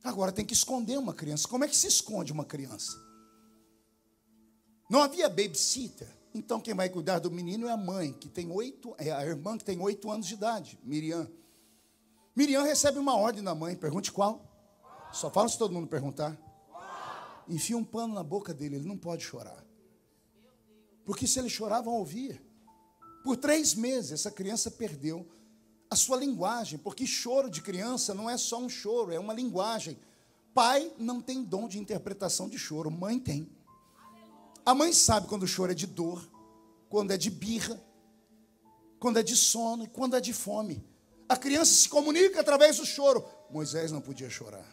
Agora tem que esconder uma criança. Como é que se esconde uma criança? Não havia babysitter. Então quem vai cuidar do menino é a mãe, que tem a irmã que tem 8 anos de idade, Miriam. Miriam recebe uma ordem da mãe, pergunte qual? Só fala se todo mundo perguntar. Enfia um pano na boca dele, ele não pode chorar. Porque se ele chorar, vão ouvir. Por 3 meses, essa criança perdeu a sua linguagem, porque choro de criança não é só um choro, é uma linguagem. Pai não tem dom de interpretação de choro, mãe tem. A mãe sabe quando o choro é de dor, quando é de birra, quando é de sono e quando é de fome. A criança se comunica através do choro. Moisés não podia chorar,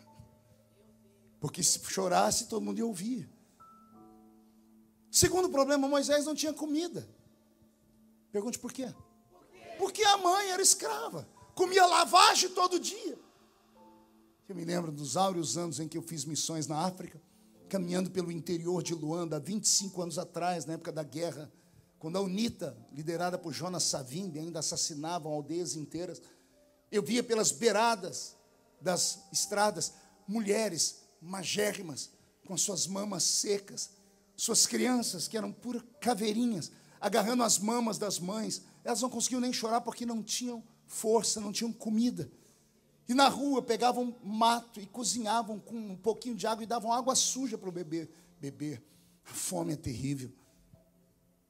porque se chorasse, todo mundo ia ouvir. Segundo problema, Moisés não tinha comida. Pergunte por quê? Porque a mãe era escrava, comia lavagem todo dia. Eu me lembro dos áureos anos em que eu fiz missões na África, caminhando pelo interior de Luanda, há 25 anos atrás, na época da guerra, quando a UNITA, liderada por Jonas Savimbi, ainda assassinavam aldeias inteiras. Eu via pelas beiradas das estradas mulheres magérrimas, com suas mamas secas, suas crianças, que eram puras caveirinhas, agarrando as mamas das mães. Elas não conseguiam nem chorar porque não tinham força, não tinham comida. E na rua pegavam mato e cozinhavam com um pouquinho de água e davam água suja para o bebê beber. A fome é terrível.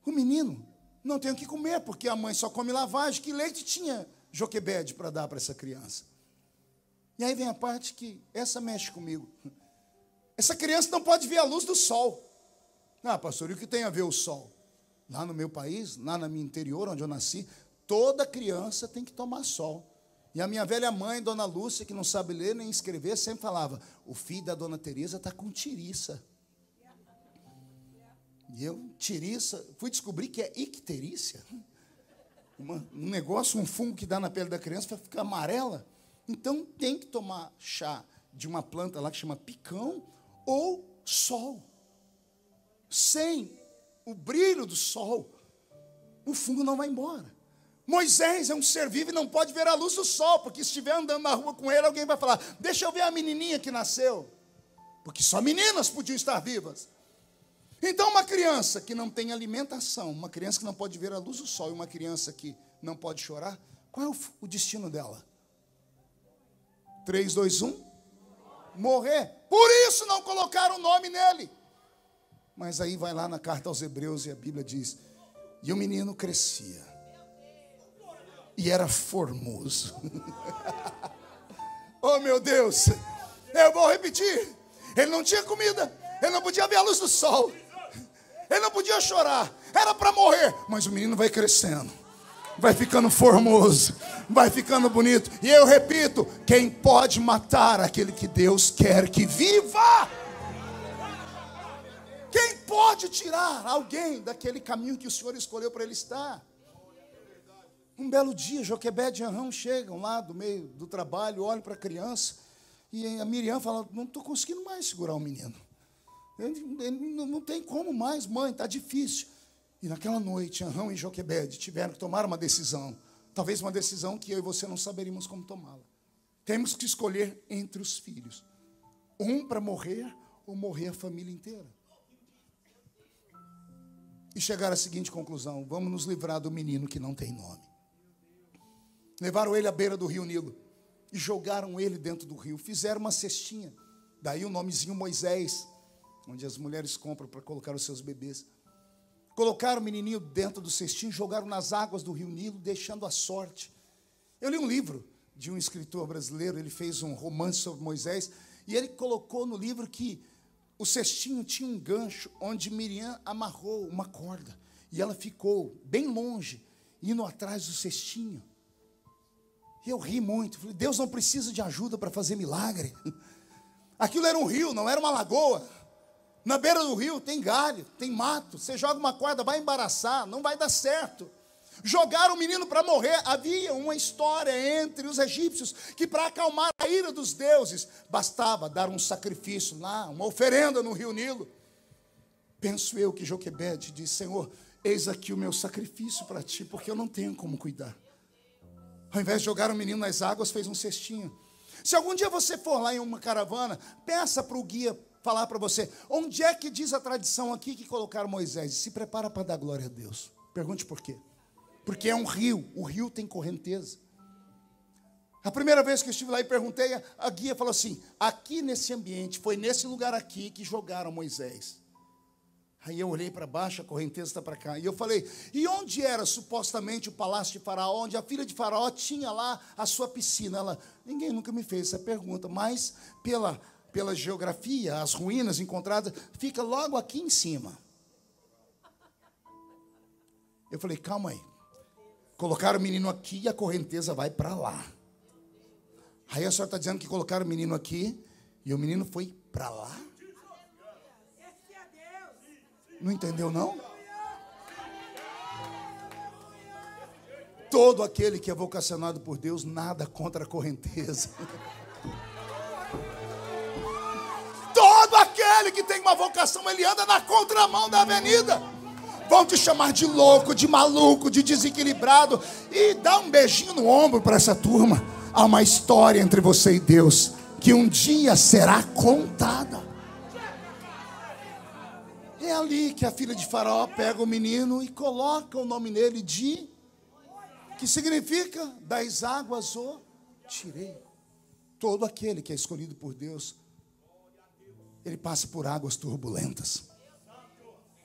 O menino não tem o que comer, porque a mãe só come lavagem. Que leite tinha Joquebede para dar para essa criança? E aí vem a parte que essa mexe comigo. Essa criança não pode ver a luz do sol. Ah, pastor, e o que tem a ver o sol? Lá no meu país, lá no meu interior, onde eu nasci, toda criança tem que tomar sol. E a minha velha mãe, Dona Lúcia, que não sabe ler nem escrever, sempre falava, o filho da Dona Teresa está com tiriça. E eu, tiriça, fui descobrir que é icterícia. Um negócio, um fungo que dá na pele da criança para ficar amarela. Então tem que tomar chá de uma planta lá que chama picão ou sol. Sem o brilho do sol, o fungo não vai embora. Moisés é um ser vivo e não pode ver a luz do sol, porque se estiver andando na rua com ele, alguém vai falar, deixa eu ver a menininha que nasceu. Porque só meninas podiam estar vivas. Então uma criança que não tem alimentação, uma criança que não pode ver a luz do sol e uma criança que não pode chorar, qual é o destino dela? 3, 2, 1, morrer. Por isso não colocaram o nome nele. Mas aí vai lá na carta aos Hebreus e a Bíblia diz, e o menino crescia e era formoso. Oh meu Deus, eu vou repetir, ele não tinha comida, ele não podia ver a luz do sol, ele não podia chorar, era para morrer, mas o menino vai crescendo, vai ficando formoso, vai ficando bonito. E eu repito, quem pode matar aquele que Deus quer que viva? Quem pode tirar alguém daquele caminho que o Senhor escolheu para ele estar? Um belo dia, Joquebede e Arão chegam lá do meio do trabalho, olham para a criança, e a Miriam fala, não estou conseguindo mais segurar o menino. Ele não tem como mais, mãe, está difícil. E naquela noite, Arão e Joquebede tiveram que tomar uma decisão, talvez uma decisão que eu e você não saberíamos como tomá-la. Temos que escolher entre os filhos, um para morrer ou morrer a família inteira. E chegar à seguinte conclusão, vamos nos livrar do menino que não tem nome. Levaram ele à beira do rio Nilo e jogaram ele dentro do rio. Fizeram uma cestinha, daí o nomezinho Moisés, onde as mulheres compram para colocar os seus bebês. Colocaram o menininho dentro do cestinho, jogaram nas águas do rio Nilo, deixando a sorte. Eu li um livro de um escritor brasileiro, ele fez um romance sobre Moisés, e ele colocou no livro que o cestinho tinha um gancho onde Miriam amarrou uma corda. E ela ficou bem longe, indo atrás do cestinho. E eu ri muito. Falei, Deus não precisa de ajuda para fazer milagre. Aquilo era um rio, não era uma lagoa. Na beira do rio tem galho, tem mato. Você joga uma corda, vai embaraçar, não vai dar certo. Jogaram o menino para morrer. Havia uma história entre os egípcios que, para acalmar a ira dos deuses, bastava dar um sacrifício lá, uma oferenda no rio Nilo. Penso eu que Joquebede disse: Senhor, eis aqui o meu sacrifício para ti, porque eu não tenho como cuidar. Ao invés de jogar o menino nas águas, fez um cestinho. Se algum dia você for lá em uma caravana, peça para o guia falar para você: onde é que diz a tradição aqui que colocaram Moisés? E se prepara para dar glória a Deus. Pergunte por quê. Porque é um rio, o rio tem correnteza. A primeira vez que eu estive lá e perguntei, a guia falou assim: aqui nesse ambiente, foi nesse lugar aqui que jogaram Moisés. Aí eu olhei para baixo, a correnteza está para cá. E eu falei: e onde era supostamente o palácio de Faraó, onde a filha de Faraó tinha lá a sua piscina? Ela: ninguém nunca me fez essa pergunta, mas pela geografia, as ruínas encontradas, fica logo aqui em cima. Eu falei: calma aí. Colocaram o menino aqui e a correnteza vai para lá. Aí a senhora está dizendo que colocaram o menino aqui e o menino foi para lá? Não entendeu, não? Todo aquele que é vocacionado por Deus nada contra a correnteza. Todo aquele que tem uma vocação, ele anda na contramão da avenida. Vão te chamar de louco, de maluco, de desequilibrado. E dá um beijinho no ombro para essa turma. Há uma história entre você e Deus que um dia será contada. É ali que a filha de Faraó pega o menino e coloca o nome nele de... que significa: das águas o tirei. Todo aquele que é escolhido por Deus, ele passa por águas turbulentas.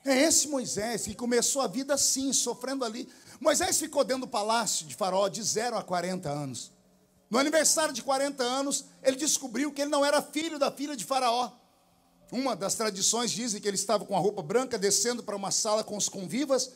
É esse Moisés que começou a vida assim, sofrendo ali. Moisés ficou dentro do palácio de Faraó de 0 a 40 anos. No aniversário de 40 anos, ele descobriu que ele não era filho da filha de Faraó. Uma das tradições dizem que ele estava com a roupa branca, descendo para uma sala com os convivas,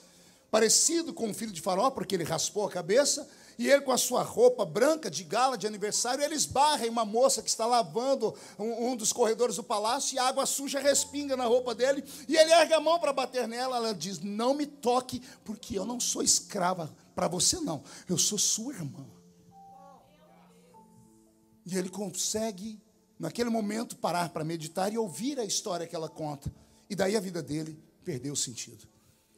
parecido com o filho de Faraó, porque ele raspou a cabeça, e ele com a sua roupa branca de gala de aniversário, ele esbarra em uma moça que está lavando um dos corredores do palácio, e a água suja respinga na roupa dele, e ele ergue a mão para bater nela. Ela diz: não me toque, porque eu não sou escrava para você não, eu sou sua irmã. E ele consegue, naquele momento, parar para meditar e ouvir a história que ela conta. E daí a vida dele perdeu o sentido.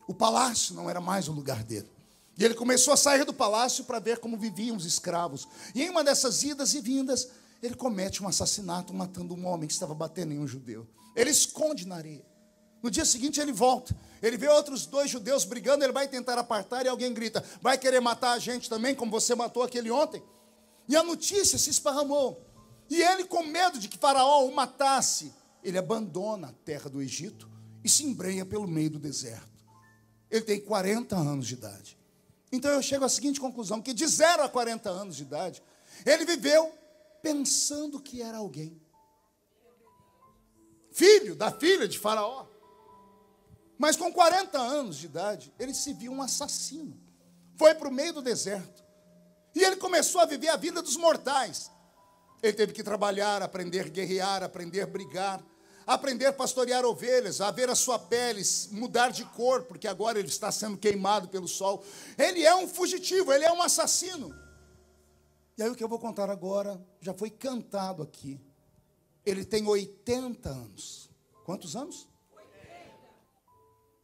O palácio não era mais o lugar dele. E ele começou a sair do palácio para ver como viviam os escravos. E em uma dessas idas e vindas, ele comete um assassinato, matando um homem que estava batendo em um judeu. Ele esconde na areia. No dia seguinte ele volta. Ele vê outros 2 judeus brigando, ele vai tentar apartar e alguém grita: vai querer matar a gente também, como você matou aquele ontem? E a notícia se esparramou. E ele, com medo de que Faraó o matasse, ele abandona a terra do Egito e se embrenha pelo meio do deserto. Ele tem 40 anos de idade. Então eu chego à seguinte conclusão: que de 0 a 40 anos de idade, ele viveu pensando que era alguém. Filho da filha de Faraó. Mas com 40 anos de idade, ele se viu um assassino. Foi para o meio do deserto. E ele começou a viver a vida dos mortais. Ele teve que trabalhar, aprender a guerrear, aprender a brigar, aprender a pastorear ovelhas, a ver a sua pele mudar de cor, porque agora ele está sendo queimado pelo sol. Ele é um fugitivo, ele é um assassino. E aí o que eu vou contar agora já foi cantado aqui. Ele tem 80 anos. Quantos anos? 80.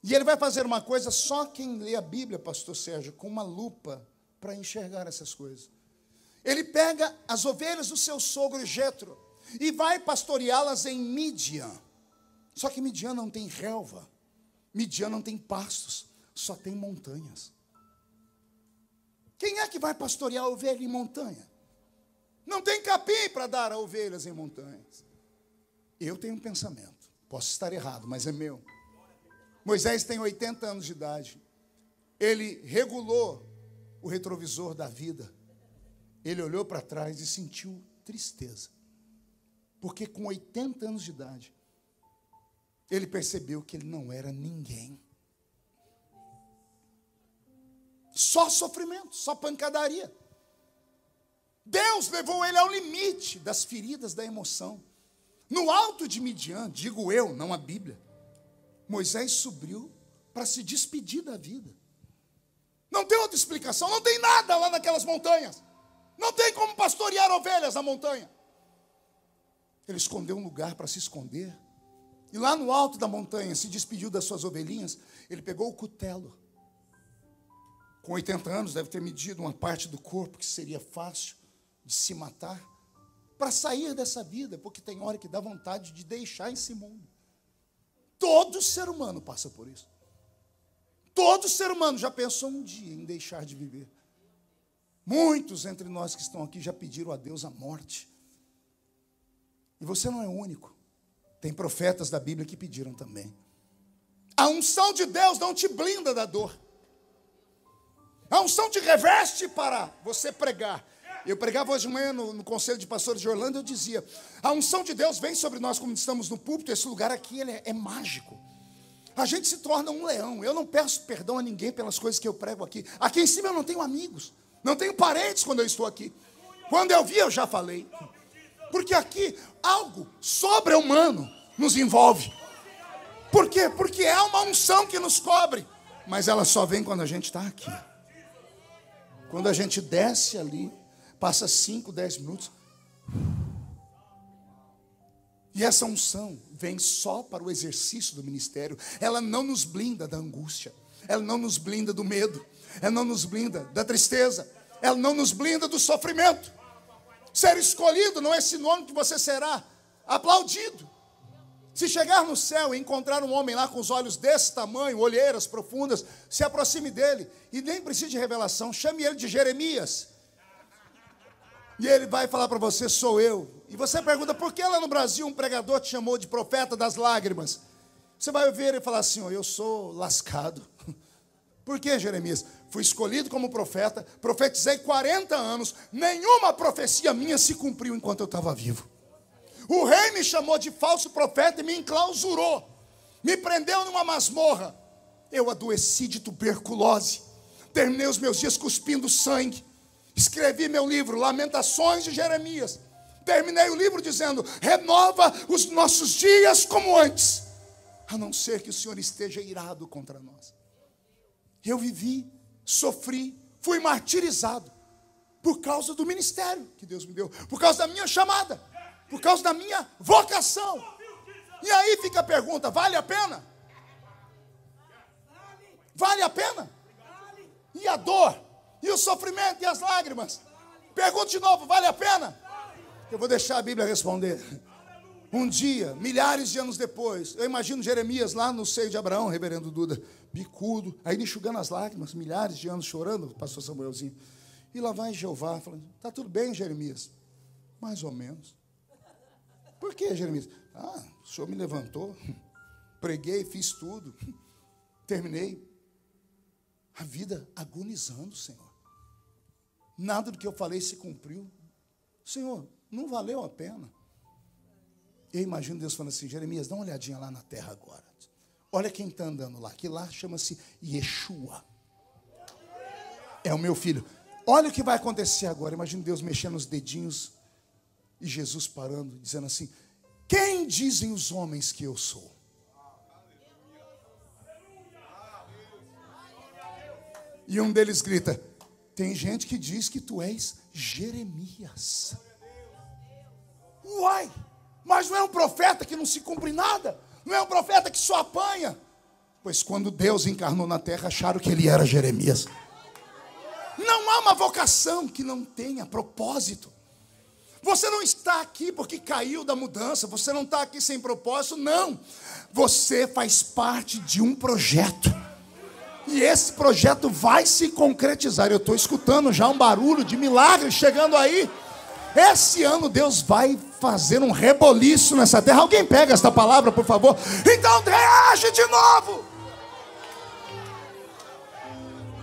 E ele vai fazer uma coisa, só quem lê a Bíblia, pastor Sérgio, com uma lupa, para enxergar essas coisas. Ele pega as ovelhas do seu sogro Jetro e vai pastoreá-las em Midian. Só que Midian não tem relva, Midian não tem pastos, só tem montanhas. Quem é que vai pastorear a ovelha em montanha? Não tem capim para dar a ovelhas em montanhas. Eu tenho um pensamento, posso estar errado, mas é meu. Moisés tem 80 anos de idade. Ele regulou o retrovisor da vida. Ele olhou para trás e sentiu tristeza. Porque com 80 anos de idade, ele percebeu que ele não era ninguém. Só sofrimento, só pancadaria. Deus levou ele ao limite das feridas da emoção. No alto de Midian, digo eu, não a Bíblia, Moisés subiu para se despedir da vida. Não tem outra explicação, não tem nada lá naquelas montanhas. Não tem como pastorear ovelhas na montanha. Ele escondeu um lugar para se esconder. E lá no alto da montanha, se despediu das suas ovelhinhas. Ele pegou o cutelo. Com 80 anos, deve ter medido uma parte do corpo que seria fácil de se matar, para sair dessa vida, porque tem hora que dá vontade de deixar esse mundo. Todo ser humano passa por isso. Todo ser humano já pensou um dia em deixar de viver. Muitos entre nós que estão aqui já pediram a Deus a morte. E você não é o único. Tem profetas da Bíblia que pediram também. A unção de Deus não te blinda da dor. A unção te reveste para você pregar. Eu pregava hoje de manhã no Conselho de Pastores de Orlando, eu dizia, a unção de Deus vem sobre nós como estamos no púlpito, esse lugar aqui ele é mágico. A gente se torna um leão. Eu não peço perdão a ninguém pelas coisas que eu prego aqui. Aqui em cima eu não tenho amigos, não tenho parentes quando eu estou aqui. Quando eu vi, eu já falei. Porque aqui algo sobre-humano nos envolve. Por quê? Porque é uma unção que nos cobre. Mas ela só vem quando a gente está aqui. Quando a gente desce ali, passa 5, 10 minutos. E essa unção vem só para o exercício do ministério. Ela não nos blinda da angústia. Ela não nos blinda do medo. Ela não nos blinda da tristeza. Ela não nos blinda do sofrimento. Ser escolhido não é sinônimo que você será aplaudido. Se chegar no céu e encontrar um homem lá com os olhos desse tamanho, olheiras profundas, se aproxime dele e nem precise de revelação, chame ele de Jeremias. E ele vai falar para você, sou eu. E você pergunta, por que lá no Brasil um pregador te chamou de profeta das lágrimas? Você vai ouvir ele falar assim, eu sou lascado. Por que, Jeremias? Fui escolhido como profeta, profetizei 40 anos, nenhuma profecia minha se cumpriu enquanto eu estava vivo. O rei me chamou de falso profeta e me enclausurou. Me prendeu numa masmorra. Eu adoeci de tuberculose. Terminei os meus dias cuspindo sangue. Escrevi meu livro, Lamentações de Jeremias. Terminei o livro dizendo, renova os nossos dias como antes. A não ser que o Senhor esteja irado contra nós. Eu vivi, sofri, fui martirizado. Por causa do ministério que Deus me deu. Por causa da minha chamada. Por causa da minha vocação. E aí fica a pergunta, vale a pena? Vale a pena? E a dor? E o sofrimento? E as lágrimas? Pergunto de novo, vale a pena? Eu vou deixar a Bíblia responder. Um dia, milhares de anos depois, eu imagino Jeremias lá no seio de Abraão, reverendo Duda, bicudo, ainda enxugando as lágrimas, milhares de anos chorando, pastor Samuelzinho. E lá vai Jeová, falando, está tudo bem, Jeremias? Mais ou menos. Por que, Jeremias? O Senhor me levantou, preguei, fiz tudo, terminei. A vida agonizando, Senhor. Nada do que eu falei se cumpriu. Senhor, não valeu a pena. Eu imagino Deus falando assim, Jeremias, dá uma olhadinha lá na terra agora. Olha quem está andando lá, que lá chama-se Yeshua. É o meu filho. Olha o que vai acontecer agora. Imagina Deus mexendo os dedinhos e Jesus parando, dizendo assim, quem dizem os homens que eu sou? E um deles grita, tem gente que diz que tu és Jeremias. Uai, mas não é um profeta que não se cumpre nada? Não é um profeta que só apanha? Pois quando Deus encarnou na terra, acharam que ele era Jeremias. Não há uma vocação que não tenha propósito. Você não está aqui porque caiu da mudança. Você não está aqui sem propósito, não. Você faz parte de um projeto. E esse projeto vai se concretizar. Eu estou escutando já um barulho de milagre chegando aí. Esse ano Deus vai fazer um reboliço nessa terra. Alguém pega esta palavra, por favor? Então reage de novo.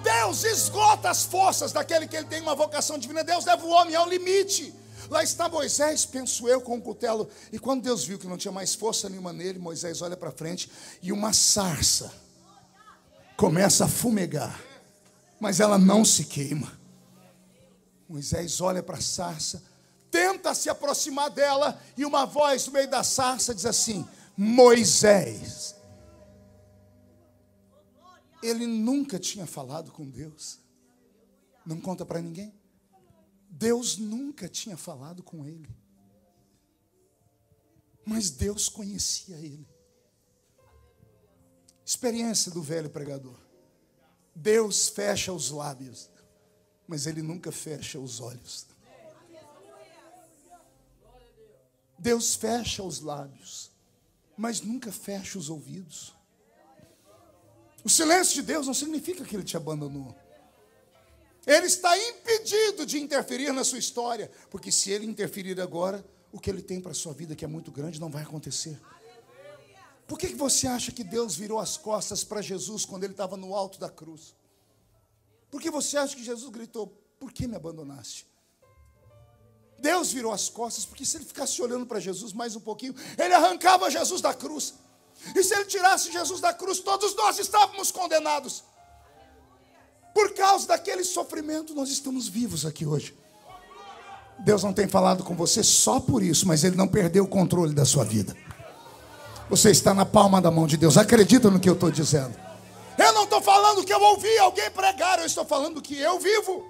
Deus esgota as forças daquele que ele tem uma vocação divina. Deus leva o homem ao limite. Lá está Moisés, penso eu, com o cutelo. E quando Deus viu que não tinha mais força nenhuma nele, Moisés olha para frente e uma sarça começa a fumegar. Mas ela não se queima. Moisés olha para a sarça, tenta se aproximar dela, e uma voz no meio da sarça diz assim, Moisés. Ele nunca tinha falado com Deus. Não conta para ninguém. Deus nunca tinha falado com ele. Mas Deus conhecia ele. Experiência do velho pregador. Deus fecha os lábios, mas ele nunca fecha os olhos. Deus fecha os lábios, mas nunca fecha os ouvidos. O silêncio de Deus não significa que ele te abandonou. Ele está impedido de interferir na sua história, porque se ele interferir agora, o que ele tem para a sua vida, que é muito grande, não vai acontecer. Por que você acha que Deus virou as costas para Jesus quando ele estava no alto da cruz? Por que você acha que Jesus gritou, por que me abandonaste? Deus virou as costas, porque se ele ficasse olhando para Jesus mais um pouquinho, ele arrancava Jesus da cruz. E se ele tirasse Jesus da cruz, todos nós estávamos condenados. Por causa daquele sofrimento, nós estamos vivos aqui hoje. Deus não tem falado com você só por isso, mas ele não perdeu o controle da sua vida. Você está na palma da mão de Deus. Acredita no que eu estou dizendo. Eu não estou falando que eu ouvi alguém pregar, eu estou falando que eu vivo.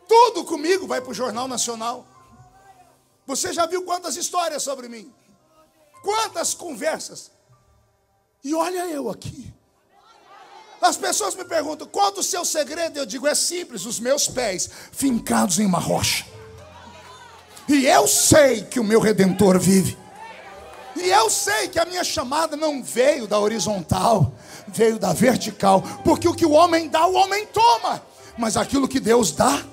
Tudo comigo vai para o Jornal Nacional. Você já viu quantas histórias sobre mim? Quantas conversas? E olha eu aqui. As pessoas me perguntam, qual o seu segredo? Eu digo, é simples, os meus pés fincados em uma rocha. E eu sei que o meu Redentor vive. E eu sei que a minha chamada não veio da horizontal, veio da vertical. Porque o que o homem dá, o homem toma. Mas aquilo que Deus dá,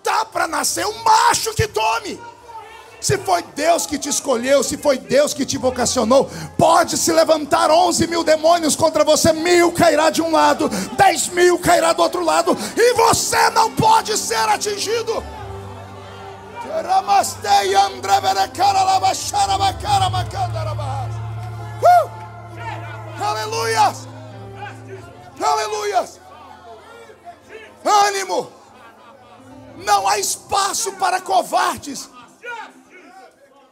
dá para nascer um macho que tome. Se foi Deus que te escolheu, se foi Deus que te vocacionou, pode se levantar 11 mil demônios contra você, 1000 cairá de um lado, 10.000 cairá do outro lado, e você não pode ser atingido. Aleluias! Aleluias! Ânimo! Não há espaço para covardes.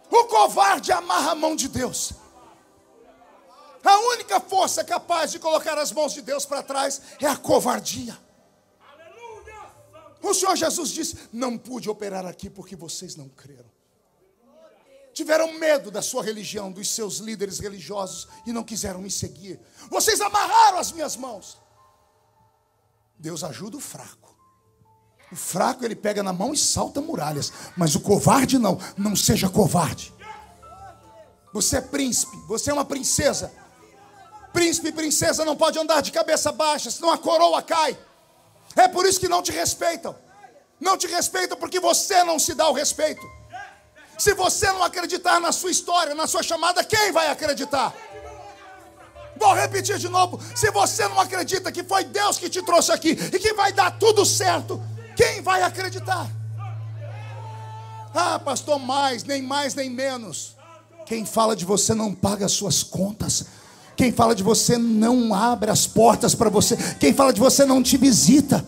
O covarde amarra a mão de Deus. A única força capaz de colocar as mãos de Deus para trás é a covardia. O Senhor Jesus disse, não pude operar aqui porque vocês não creram. Tiveram medo da sua religião, dos seus líderes religiosos e não quiseram me seguir. Vocês amarraram as minhas mãos. Deus ajuda o fraco. O fraco ele pega na mão e salta muralhas. Mas o covarde não. Não seja covarde. Você é príncipe, você é uma princesa. Príncipe e princesa não pode andar de cabeça baixa, senão a coroa cai. É por isso que não te respeitam. Não te respeitam porque você não se dá o respeito. Se você não acreditar na sua história, na sua chamada, quem vai acreditar? Vou repetir de novo. Se você não acredita que foi Deus que te trouxe aqui e que vai dar tudo certo, quem vai acreditar? Ah, pastor, mais nem menos. Quem fala de você não paga as suas contas. Quem fala de você não abre as portas para você. Quem fala de você não te visita.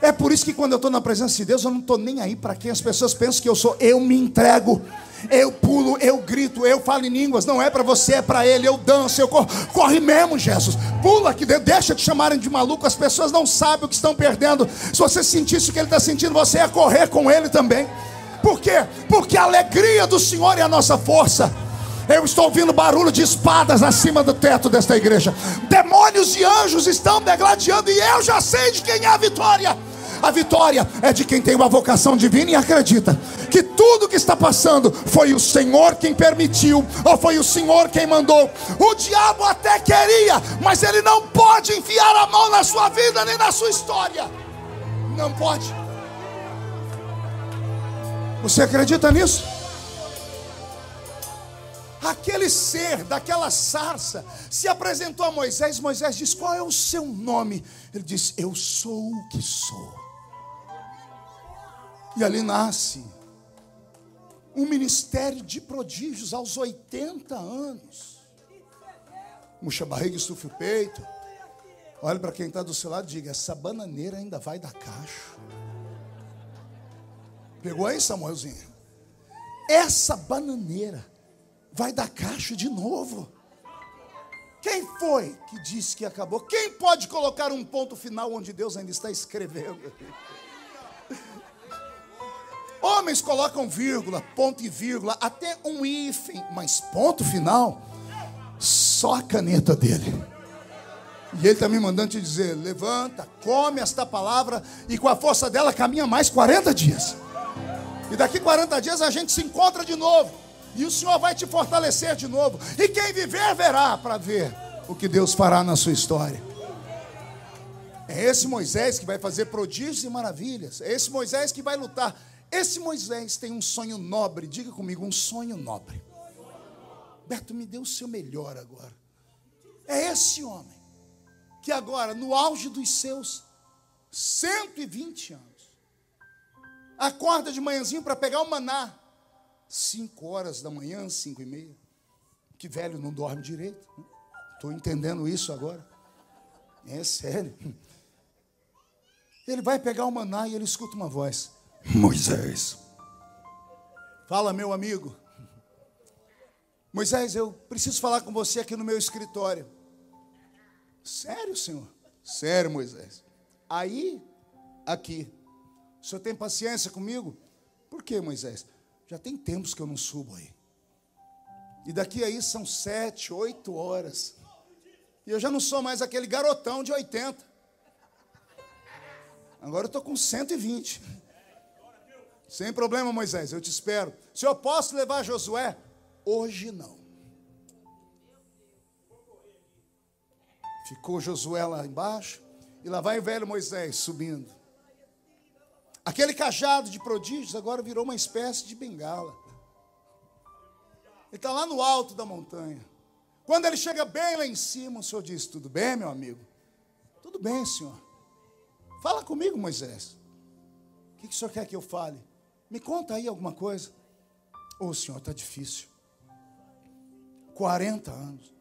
É por isso que quando eu estou na presença de Deus, eu não estou nem aí para quem as pessoas pensam que eu sou. Eu me entrego, eu pulo, eu grito, eu falo em línguas. Não é para você, é para Ele. Eu danço, eu corro. Corre mesmo, Jesus. Pula que deixa de chamarem de maluco. As pessoas não sabem o que estão perdendo. Se você sentisse o que Ele está sentindo, você ia correr com Ele também. Por quê? Porque a alegria do Senhor é a nossa força. Eu estou ouvindo barulho de espadas acima do teto desta igreja. Demônios e anjos estão degladiando e eu já sei de quem é a vitória. A vitória é de quem tem uma vocação divina e acredita que tudo que está passando foi o Senhor quem permitiu, ou foi o Senhor quem mandou. O diabo até queria, mas ele não pode enfiar a mão na sua vida nem na sua história. Não pode. Você acredita nisso? Aquele ser daquela sarça se apresentou a Moisés. Moisés disse, qual é o seu nome? Ele disse, eu sou o que sou. E ali nasce um ministério de prodígios aos 80 anos. Murcha a barriga, estufa o peito. Olha para quem está do seu lado e diga, essa bananeira ainda vai dar cacho. Pegou aí, Samuelzinho? Essa bananeira vai dar cacho de novo. Quem foi que disse que acabou? Quem pode colocar um ponto final onde Deus ainda está escrevendo? Homens colocam vírgula, ponto e vírgula, até um hífen, mas ponto final, só a caneta dele. E ele está me mandando te dizer: levanta, come esta palavra e com a força dela caminha mais 40 dias. E daqui 40 dias a gente se encontra de novo. E o Senhor vai te fortalecer de novo. E quem viver, verá para ver o que Deus fará na sua história. É esse Moisés que vai fazer prodígios e maravilhas. É esse Moisés que vai lutar. Esse Moisés tem um sonho nobre. Diga comigo, um sonho nobre. Beto, me dê o seu melhor agora. É esse homem que agora, no auge dos seus 120 anos, acorda de manhãzinho para pegar o maná. 5 horas da manhã, 5:30. Que velho não dorme direito. Estou entendendo isso agora. É sério. Ele vai pegar o maná e ele escuta uma voz: Moisés. Fala, meu amigo. Moisés, eu preciso falar com você aqui no meu escritório. Sério, senhor? Sério, Moisés. Aí, aqui. O senhor tem paciência comigo? Por quê, Moisés? Já tem tempos que eu não subo aí. E daqui aí são 7, 8 horas. E eu já não sou mais aquele garotão de 80. Agora eu estou com 120. Sem problema, Moisés, eu te espero. Se eu posso levar Josué? Hoje não. Ficou Josué lá embaixo. E lá vai o velho Moisés subindo. Aquele cajado de prodígios agora virou uma espécie de bengala. Ele está lá no alto da montanha. Quando ele chega bem lá em cima, o Senhor diz: tudo bem, meu amigo? Tudo bem, Senhor. Fala comigo, Moisés. O que o Senhor quer que eu fale? Me conta aí alguma coisa. Ô, Senhor, está difícil. 40 anos.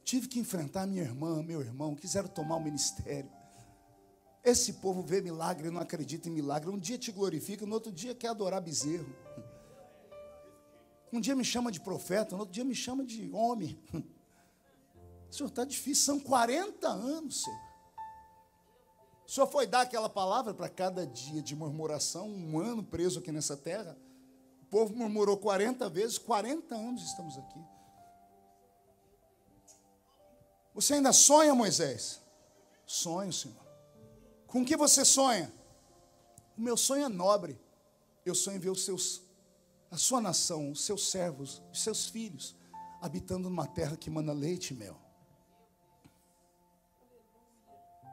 Tive que enfrentar minha irmã, meu irmão, quiseram tomar o ministério. Esse povo vê milagre e não acredita em milagre. Um dia te glorifica, no outro dia quer adorar bezerro. Um dia me chama de profeta, no outro dia me chama de homem. Senhor, está difícil, são 40 anos, Senhor. O Senhor foi dar aquela palavra para cada dia de murmuração, 1 ano preso aqui nessa terra. O povo murmurou 40 vezes, 40 anos estamos aqui. Você ainda sonha, Moisés? Sonho, Senhor. Com o que você sonha? O meu sonho é nobre. Eu sonho em ver a sua nação, os seus servos, os seus filhos, habitando numa terra que mana leite e mel.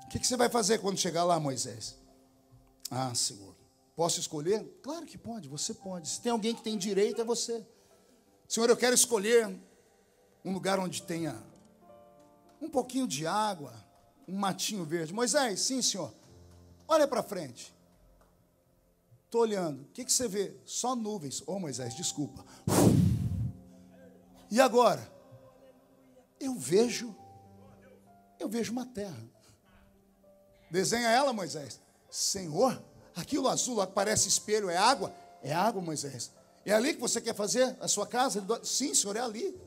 O que você vai fazer quando chegar lá, Moisés? Ah, Senhor, posso escolher? Claro que pode, você pode. Se tem alguém que tem direito, é você. Senhor, eu quero escolher um lugar onde tenha um pouquinho de água, um matinho verde. Moisés, sim, Senhor. Olha para frente. Estou olhando. O que você vê? Só nuvens. Ô, Moisés, desculpa. E agora? Eu vejo uma terra. Desenha ela, Moisés. Senhor, aquilo azul lá que parece espelho é água? É água, Moisés. É ali que você quer fazer a sua casa? Sim, Senhor, é ali.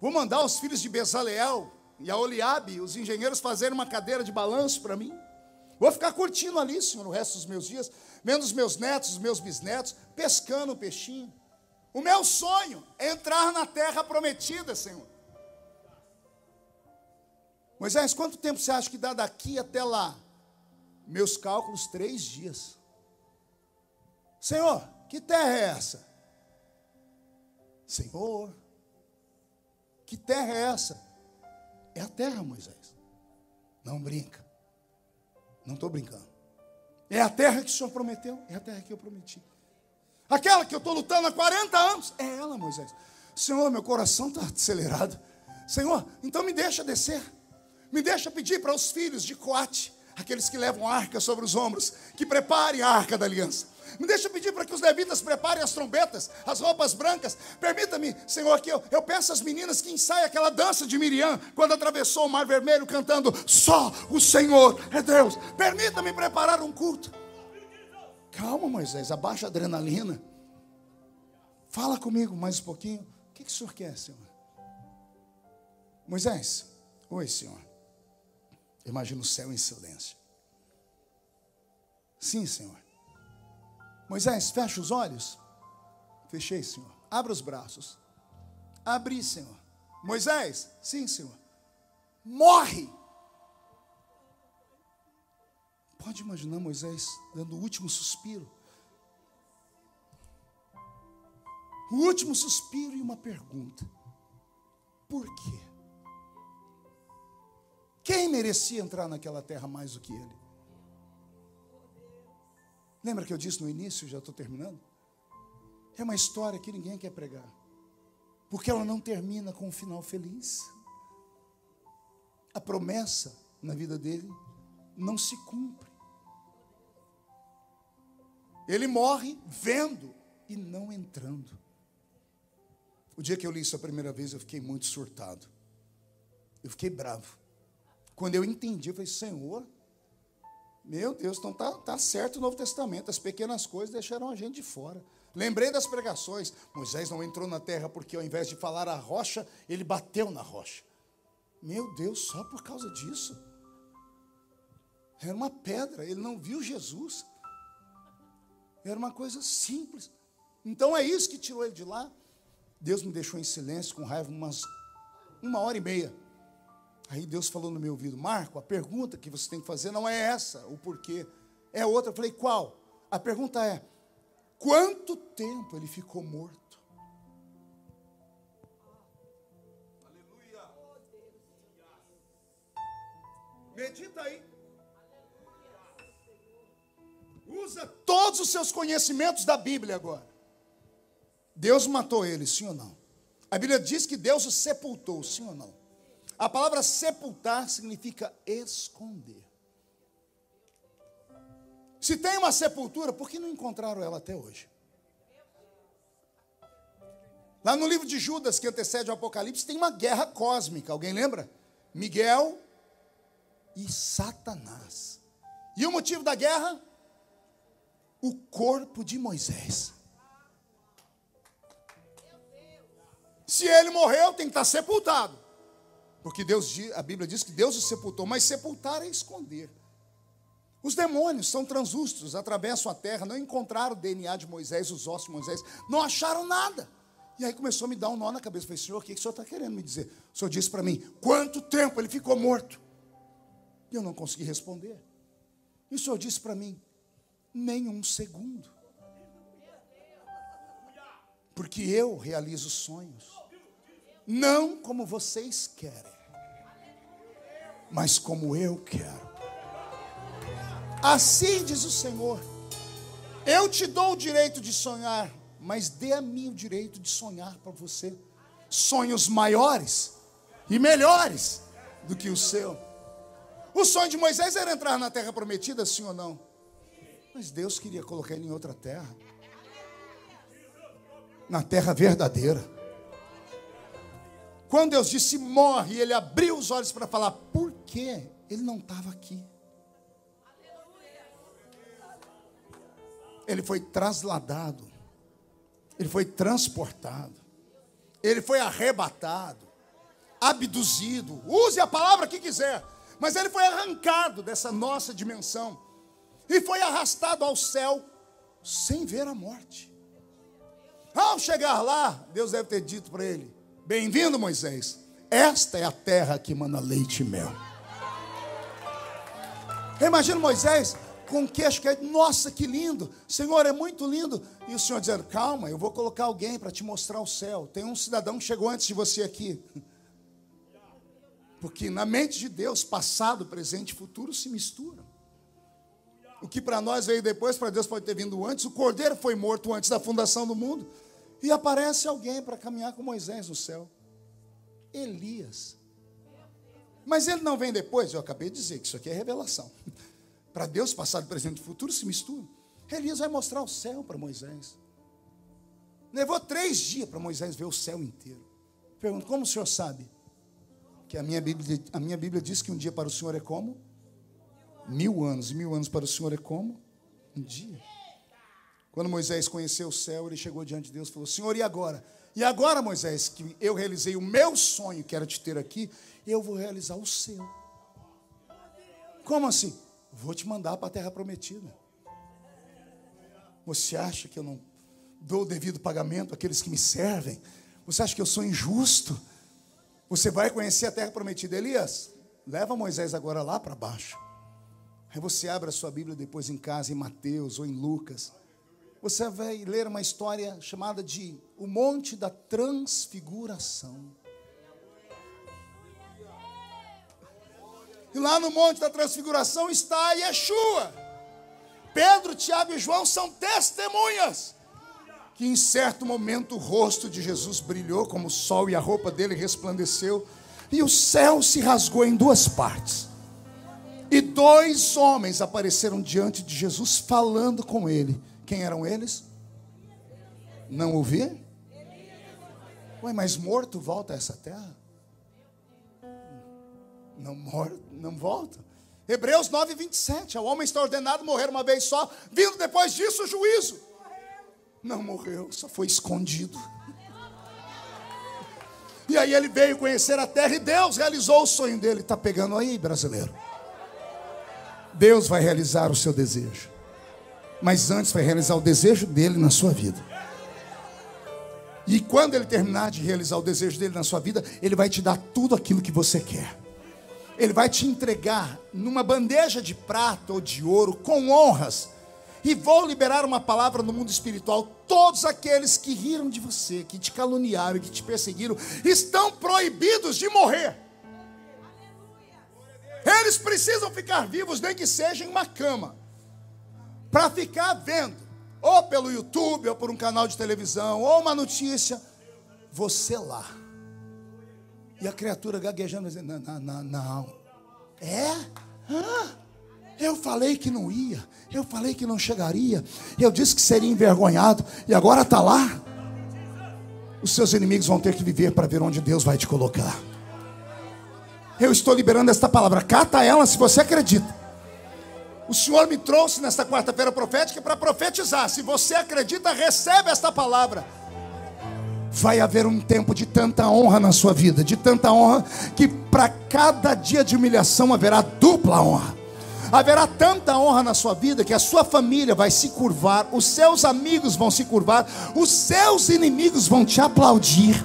Vou mandar os filhos de Bezaleel e a Oliabe, os engenheiros, fazerem uma cadeira de balanço para mim. Vou ficar curtindo ali, Senhor, o resto dos meus dias, vendo os meus netos, os meus bisnetos, pescando um peixinho. O meu sonho é entrar na terra prometida, Senhor. Moisés, quanto tempo você acha que dá daqui até lá? Meus cálculos, 3 dias. Senhor, que terra é essa? Senhor, que terra é essa? É a terra, Moisés. Não brinca. Não estou brincando. É a terra que o Senhor prometeu. É a terra que eu prometi. Aquela que eu estou lutando há 40 anos. É ela, Moisés. Senhor, meu coração está acelerado. Senhor, então me deixa descer. Me deixa pedir para os filhos de Coate, aqueles que levam a arca sobre os ombros, que preparem a arca da aliança. Me deixa pedir para que os levitas preparem as trombetas, as roupas brancas. Permita-me, Senhor, que eu peço às meninas que ensaiem aquela dança de Miriam, quando atravessou o Mar Vermelho, cantando: só o Senhor é Deus. Permita-me preparar um culto. Calma, Moisés, abaixa a adrenalina. Fala comigo mais um pouquinho. O que o Senhor quer, Senhor? Moisés, oi, Senhor. Imagina o céu em silêncio. Sim, Senhor. Moisés, fecha os olhos. Fechei, Senhor. Abra os braços. Abri, Senhor. Moisés, sim, Senhor. Morre. Pode imaginar Moisés dando o último suspiro. O último suspiro e uma pergunta. Por quê? Quem merecia entrar naquela terra mais do que ele? Lembra que eu disse no início, já estou terminando? É uma história que ninguém quer pregar. Porque ela não termina com um final feliz. A promessa na vida dele não se cumpre. Ele morre vendo e não entrando. O dia que eu li isso a primeira vez, eu fiquei muito surtado. Eu fiquei bravo. Quando eu entendi, eu falei, Senhor, meu Deus, então tá certo o Novo Testamento. As pequenas coisas deixaram a gente de fora. Lembrei das pregações. Moisés não entrou na terra porque ao invés de falar a rocha, ele bateu na rocha. Meu Deus, só por causa disso. Era uma pedra, ele não viu Jesus. Era uma coisa simples. Então é isso que tirou ele de lá. Deus me deixou em silêncio, com raiva, uma hora e meia. Aí Deus falou no meu ouvido, Marco, a pergunta que você tem que fazer não é essa, o porquê. É outra. Eu falei, qual? A pergunta é, quanto tempo ele ficou morto? Aleluia. Medita aí. Usa todos os seus conhecimentos da Bíblia agora. Deus matou ele, sim ou não? A Bíblia diz que Deus o sepultou, sim ou não? A palavra sepultar significa esconder. Se tem uma sepultura, por que não encontraram ela até hoje? Lá no livro de Judas, que antecede o Apocalipse, tem uma guerra cósmica. Alguém lembra? Miguel e Satanás. E o motivo da guerra? O corpo de Moisés. Se ele morreu, tem que estar sepultado. Porque a Bíblia diz que Deus o sepultou, mas sepultar é esconder. Os demônios são translúcidos, atravessam a terra, não encontraram o DNA de Moisés, os ossos de Moisés, não acharam nada. E aí começou a me dar um nó na cabeça. Eu falei, Senhor, o que o Senhor está querendo me dizer? O Senhor disse para mim, quanto tempo ele ficou morto? E eu não consegui responder. E o Senhor disse para mim, nenhum segundo. Porque eu realizo sonhos. Não como vocês querem, mas como eu quero. Assim diz o Senhor, eu te dou o direito de sonhar, mas dê a mim o direito de sonhar para você sonhos maiores e melhores do que o seu. O sonho de Moisés era entrar na terra prometida, sim ou não? Mas Deus queria colocar ele em outra terra, na terra verdadeira. Quando Deus disse morre, ele abriu os olhos para falar por que ele não estava aqui. Ele foi trasladado, ele foi transportado, ele foi arrebatado, abduzido, use a palavra que quiser, mas ele foi arrancado dessa nossa dimensão e foi arrastado ao céu sem ver a morte. Ao chegar lá, Deus deve ter dito para ele, bem-vindo, Moisés. Esta é a terra que mana leite e mel. Imagina Moisés com o queixo caído. Nossa, que lindo. Senhor, é muito lindo. E o Senhor dizendo, calma, eu vou colocar alguém para te mostrar o céu. Tem um cidadão que chegou antes de você aqui. Porque na mente de Deus, passado, presente e futuro se misturam. O que para nós veio depois, para Deus pode ter vindo antes. O cordeiro foi morto antes da fundação do mundo. E aparece alguém para caminhar com Moisés no céu. Elias. Mas ele não vem depois. Eu acabei de dizer que isso aqui é revelação. Para Deus, passado, presente e futuro se misturam. Elias vai mostrar o céu para Moisés. Levou 3 dias para Moisés ver o céu inteiro. Pergunto, como o senhor sabe? Que a minha Bíblia diz que um dia para o Senhor é como? 1000 anos. E 1000 anos para o Senhor é como? Um dia. Quando Moisés conheceu o céu, ele chegou diante de Deus e falou, Senhor, e agora? E agora, Moisés, que eu realizei o meu sonho, que era te ter aqui, eu vou realizar o seu. Como assim? Vou te mandar para a terra prometida. Você acha que eu não dou o devido pagamento àqueles que me servem? Você acha que eu sou injusto? Você vai conhecer a terra prometida. Elias, leva Moisés agora lá para baixo. Aí você abre a sua Bíblia depois em casa, em Mateus ou em Lucas. Você vai ler uma história chamada de o Monte da Transfiguração. E lá no Monte da Transfiguração está Yeshua. Pedro, Tiago e João são testemunhas que em certo momento o rosto de Jesus brilhou como o sol e a roupa dele resplandeceu. E o céu se rasgou em duas partes. E dois homens apareceram diante de Jesus falando com ele. Quem eram eles? Não ouvi? Ué, mas morto volta a essa terra? Não volta. Hebreus 9:27. Ao homem está ordenado morrer uma vez só, vindo depois disso o juízo. Não morreu, só foi escondido. E aí ele veio conhecer a terra e Deus realizou o sonho dele. Está pegando aí, brasileiro? Deus vai realizar o seu desejo. Mas antes vai realizar o desejo dele na sua vida. E quando ele terminar de realizar o desejo dele na sua vida, ele vai te dar tudo aquilo que você quer. Ele vai te entregar numa bandeja de prata ou de ouro, com honras. E vou liberar uma palavra no mundo espiritual. Todos aqueles que riram de você, que te caluniaram, que te perseguiram, estão proibidos de morrer. Eles precisam ficar vivos, nem que seja em uma cama, para ficar vendo, ou pelo YouTube, ou por um canal de televisão, ou uma notícia, você lá. E a criatura gaguejando, dizendo, não. É? Eu falei que não ia, eu falei que não chegaria, eu disse que seria envergonhado, e agora está lá. Os seus inimigos vão ter que viver para ver onde Deus vai te colocar. Eu estou liberando esta palavra, cata ela se você acredita. O Senhor me trouxe nesta quarta-feira profética para profetizar. Se você acredita, recebe esta palavra. Vai haver um tempo de tanta honra na sua vida, de tanta honra, que para cada dia de humilhação haverá dupla honra. Haverá tanta honra na sua vida que a sua família vai se curvar, os seus amigos vão se curvar, os seus inimigos vão te aplaudir.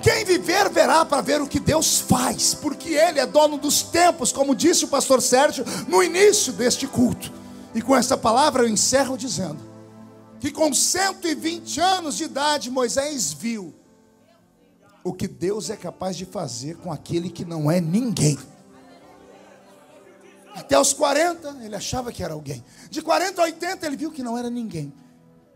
Quem viver verá para ver o que Deus faz, porque Ele é dono dos tempos, como disse o pastor Sérgio no início deste culto. E com essa palavra eu encerro dizendo que com 120 anos de idade Moisés viu o que Deus é capaz de fazer com aquele que não é ninguém. Até os 40 ele achava que era alguém. De 40 a 80 ele viu que não era ninguém.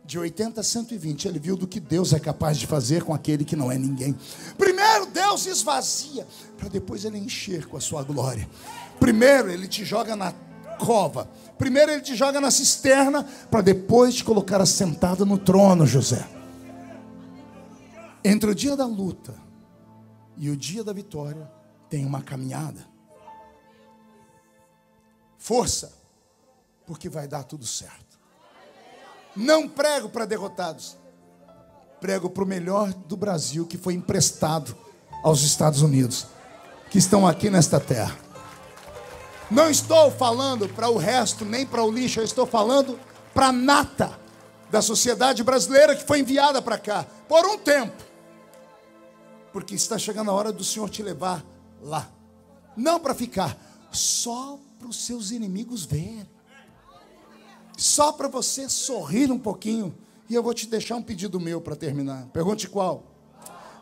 De 80 a 120 ele viu do que Deus é capaz de fazer com aquele que não é ninguém. Primeiro Deus esvazia, para depois ele encher com a sua glória. Primeiro ele te joga na cova. Primeiro ele te joga na cisterna, para depois te colocar assentado no trono, José. Entre o dia da luta e o dia da vitória tem uma caminhada. Força, porque vai dar tudo certo. Não prego para derrotados, prego para o melhor do Brasil, que foi emprestado aos Estados Unidos, que estão aqui nesta terra. Não estou falando para o resto, nem para o lixo, eu estou falando para a nata da sociedade brasileira que foi enviada para cá, por um tempo, porque está chegando a hora do Senhor te levar lá, não para ficar, só para os seus inimigos verem. Só para você sorrir um pouquinho. E eu vou te deixar um pedido meu para terminar. Pergunte qual?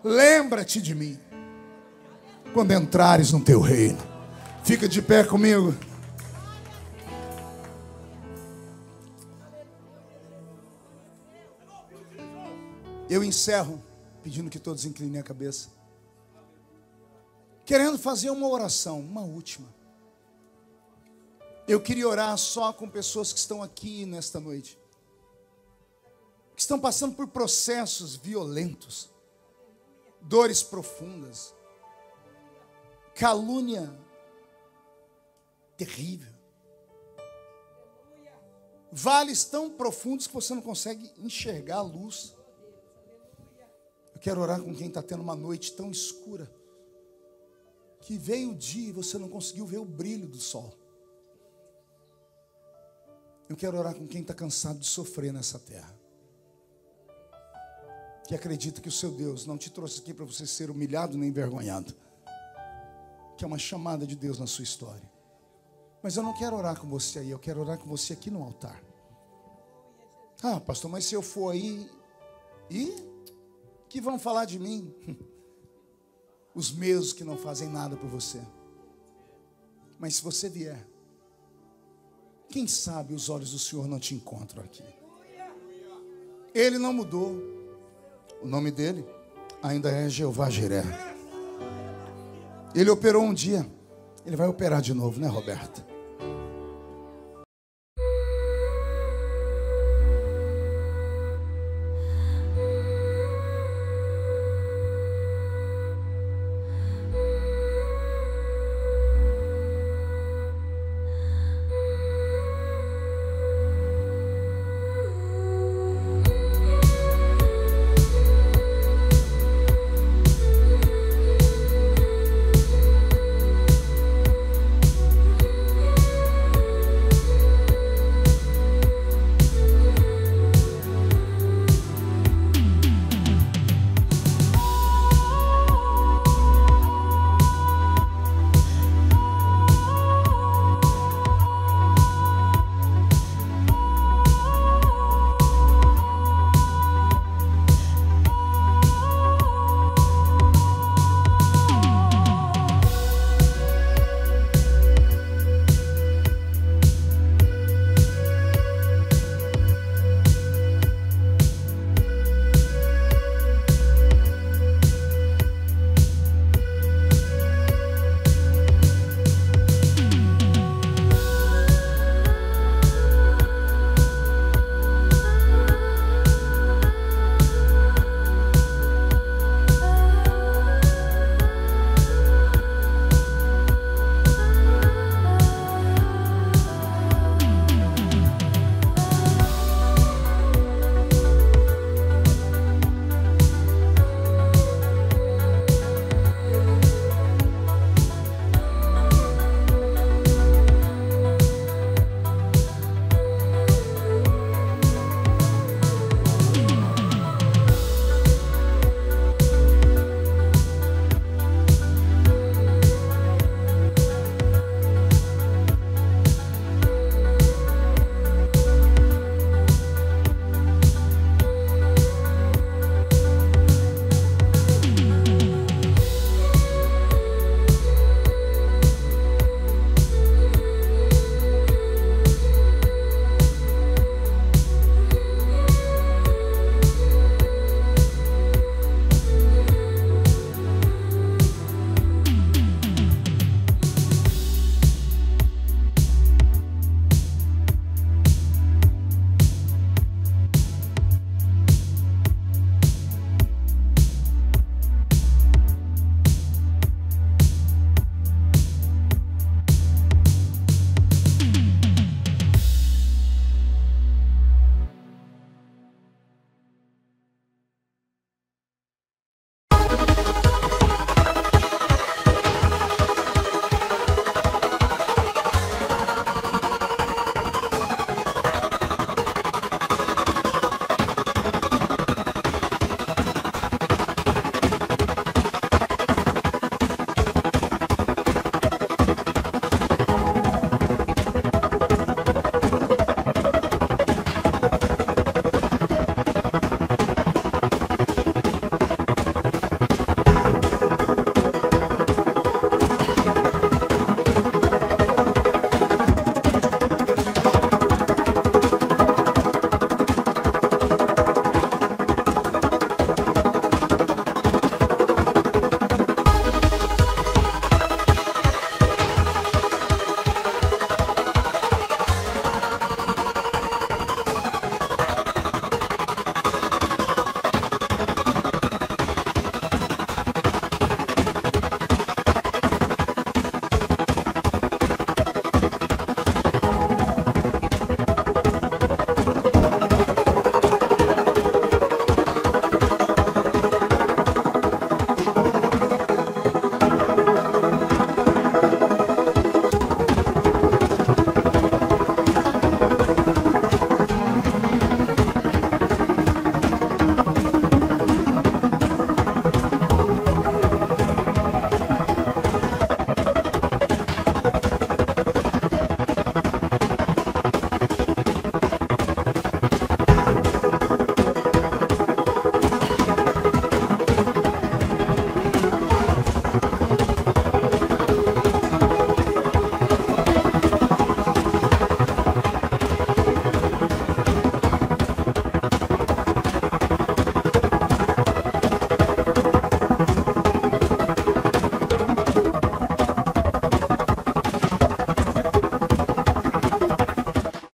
Lembra-te de mim quando entrares no teu reino. Fica de pé comigo. Eu encerro pedindo que todos inclinem a cabeça, querendo fazer uma oração, uma última. Eu queria orar só com pessoas que estão aqui nesta noite, que estão passando por processos violentos, dores profundas, calúnia terrível, vales tão profundos que você não consegue enxergar a luz. Eu quero orar com quem está tendo uma noite tão escura, que veio o dia e você não conseguiu ver o brilho do sol. Eu quero orar com quem está cansado de sofrer nessa terra, que acredita que o seu Deus não te trouxe aqui para você ser humilhado nem envergonhado, que é uma chamada de Deus na sua história. Mas eu não quero orar com você aí, eu quero orar com você aqui no altar. Ah, pastor, mas se eu for aí, que vão falar de mim? Os mesmos que não fazem nada por você. Mas se você vier, quem sabe os olhos do Senhor não te encontram aqui. Ele não mudou. O nome dele ainda é Jeová Jiré. Ele operou um dia, ele vai operar de novo, né, Roberta?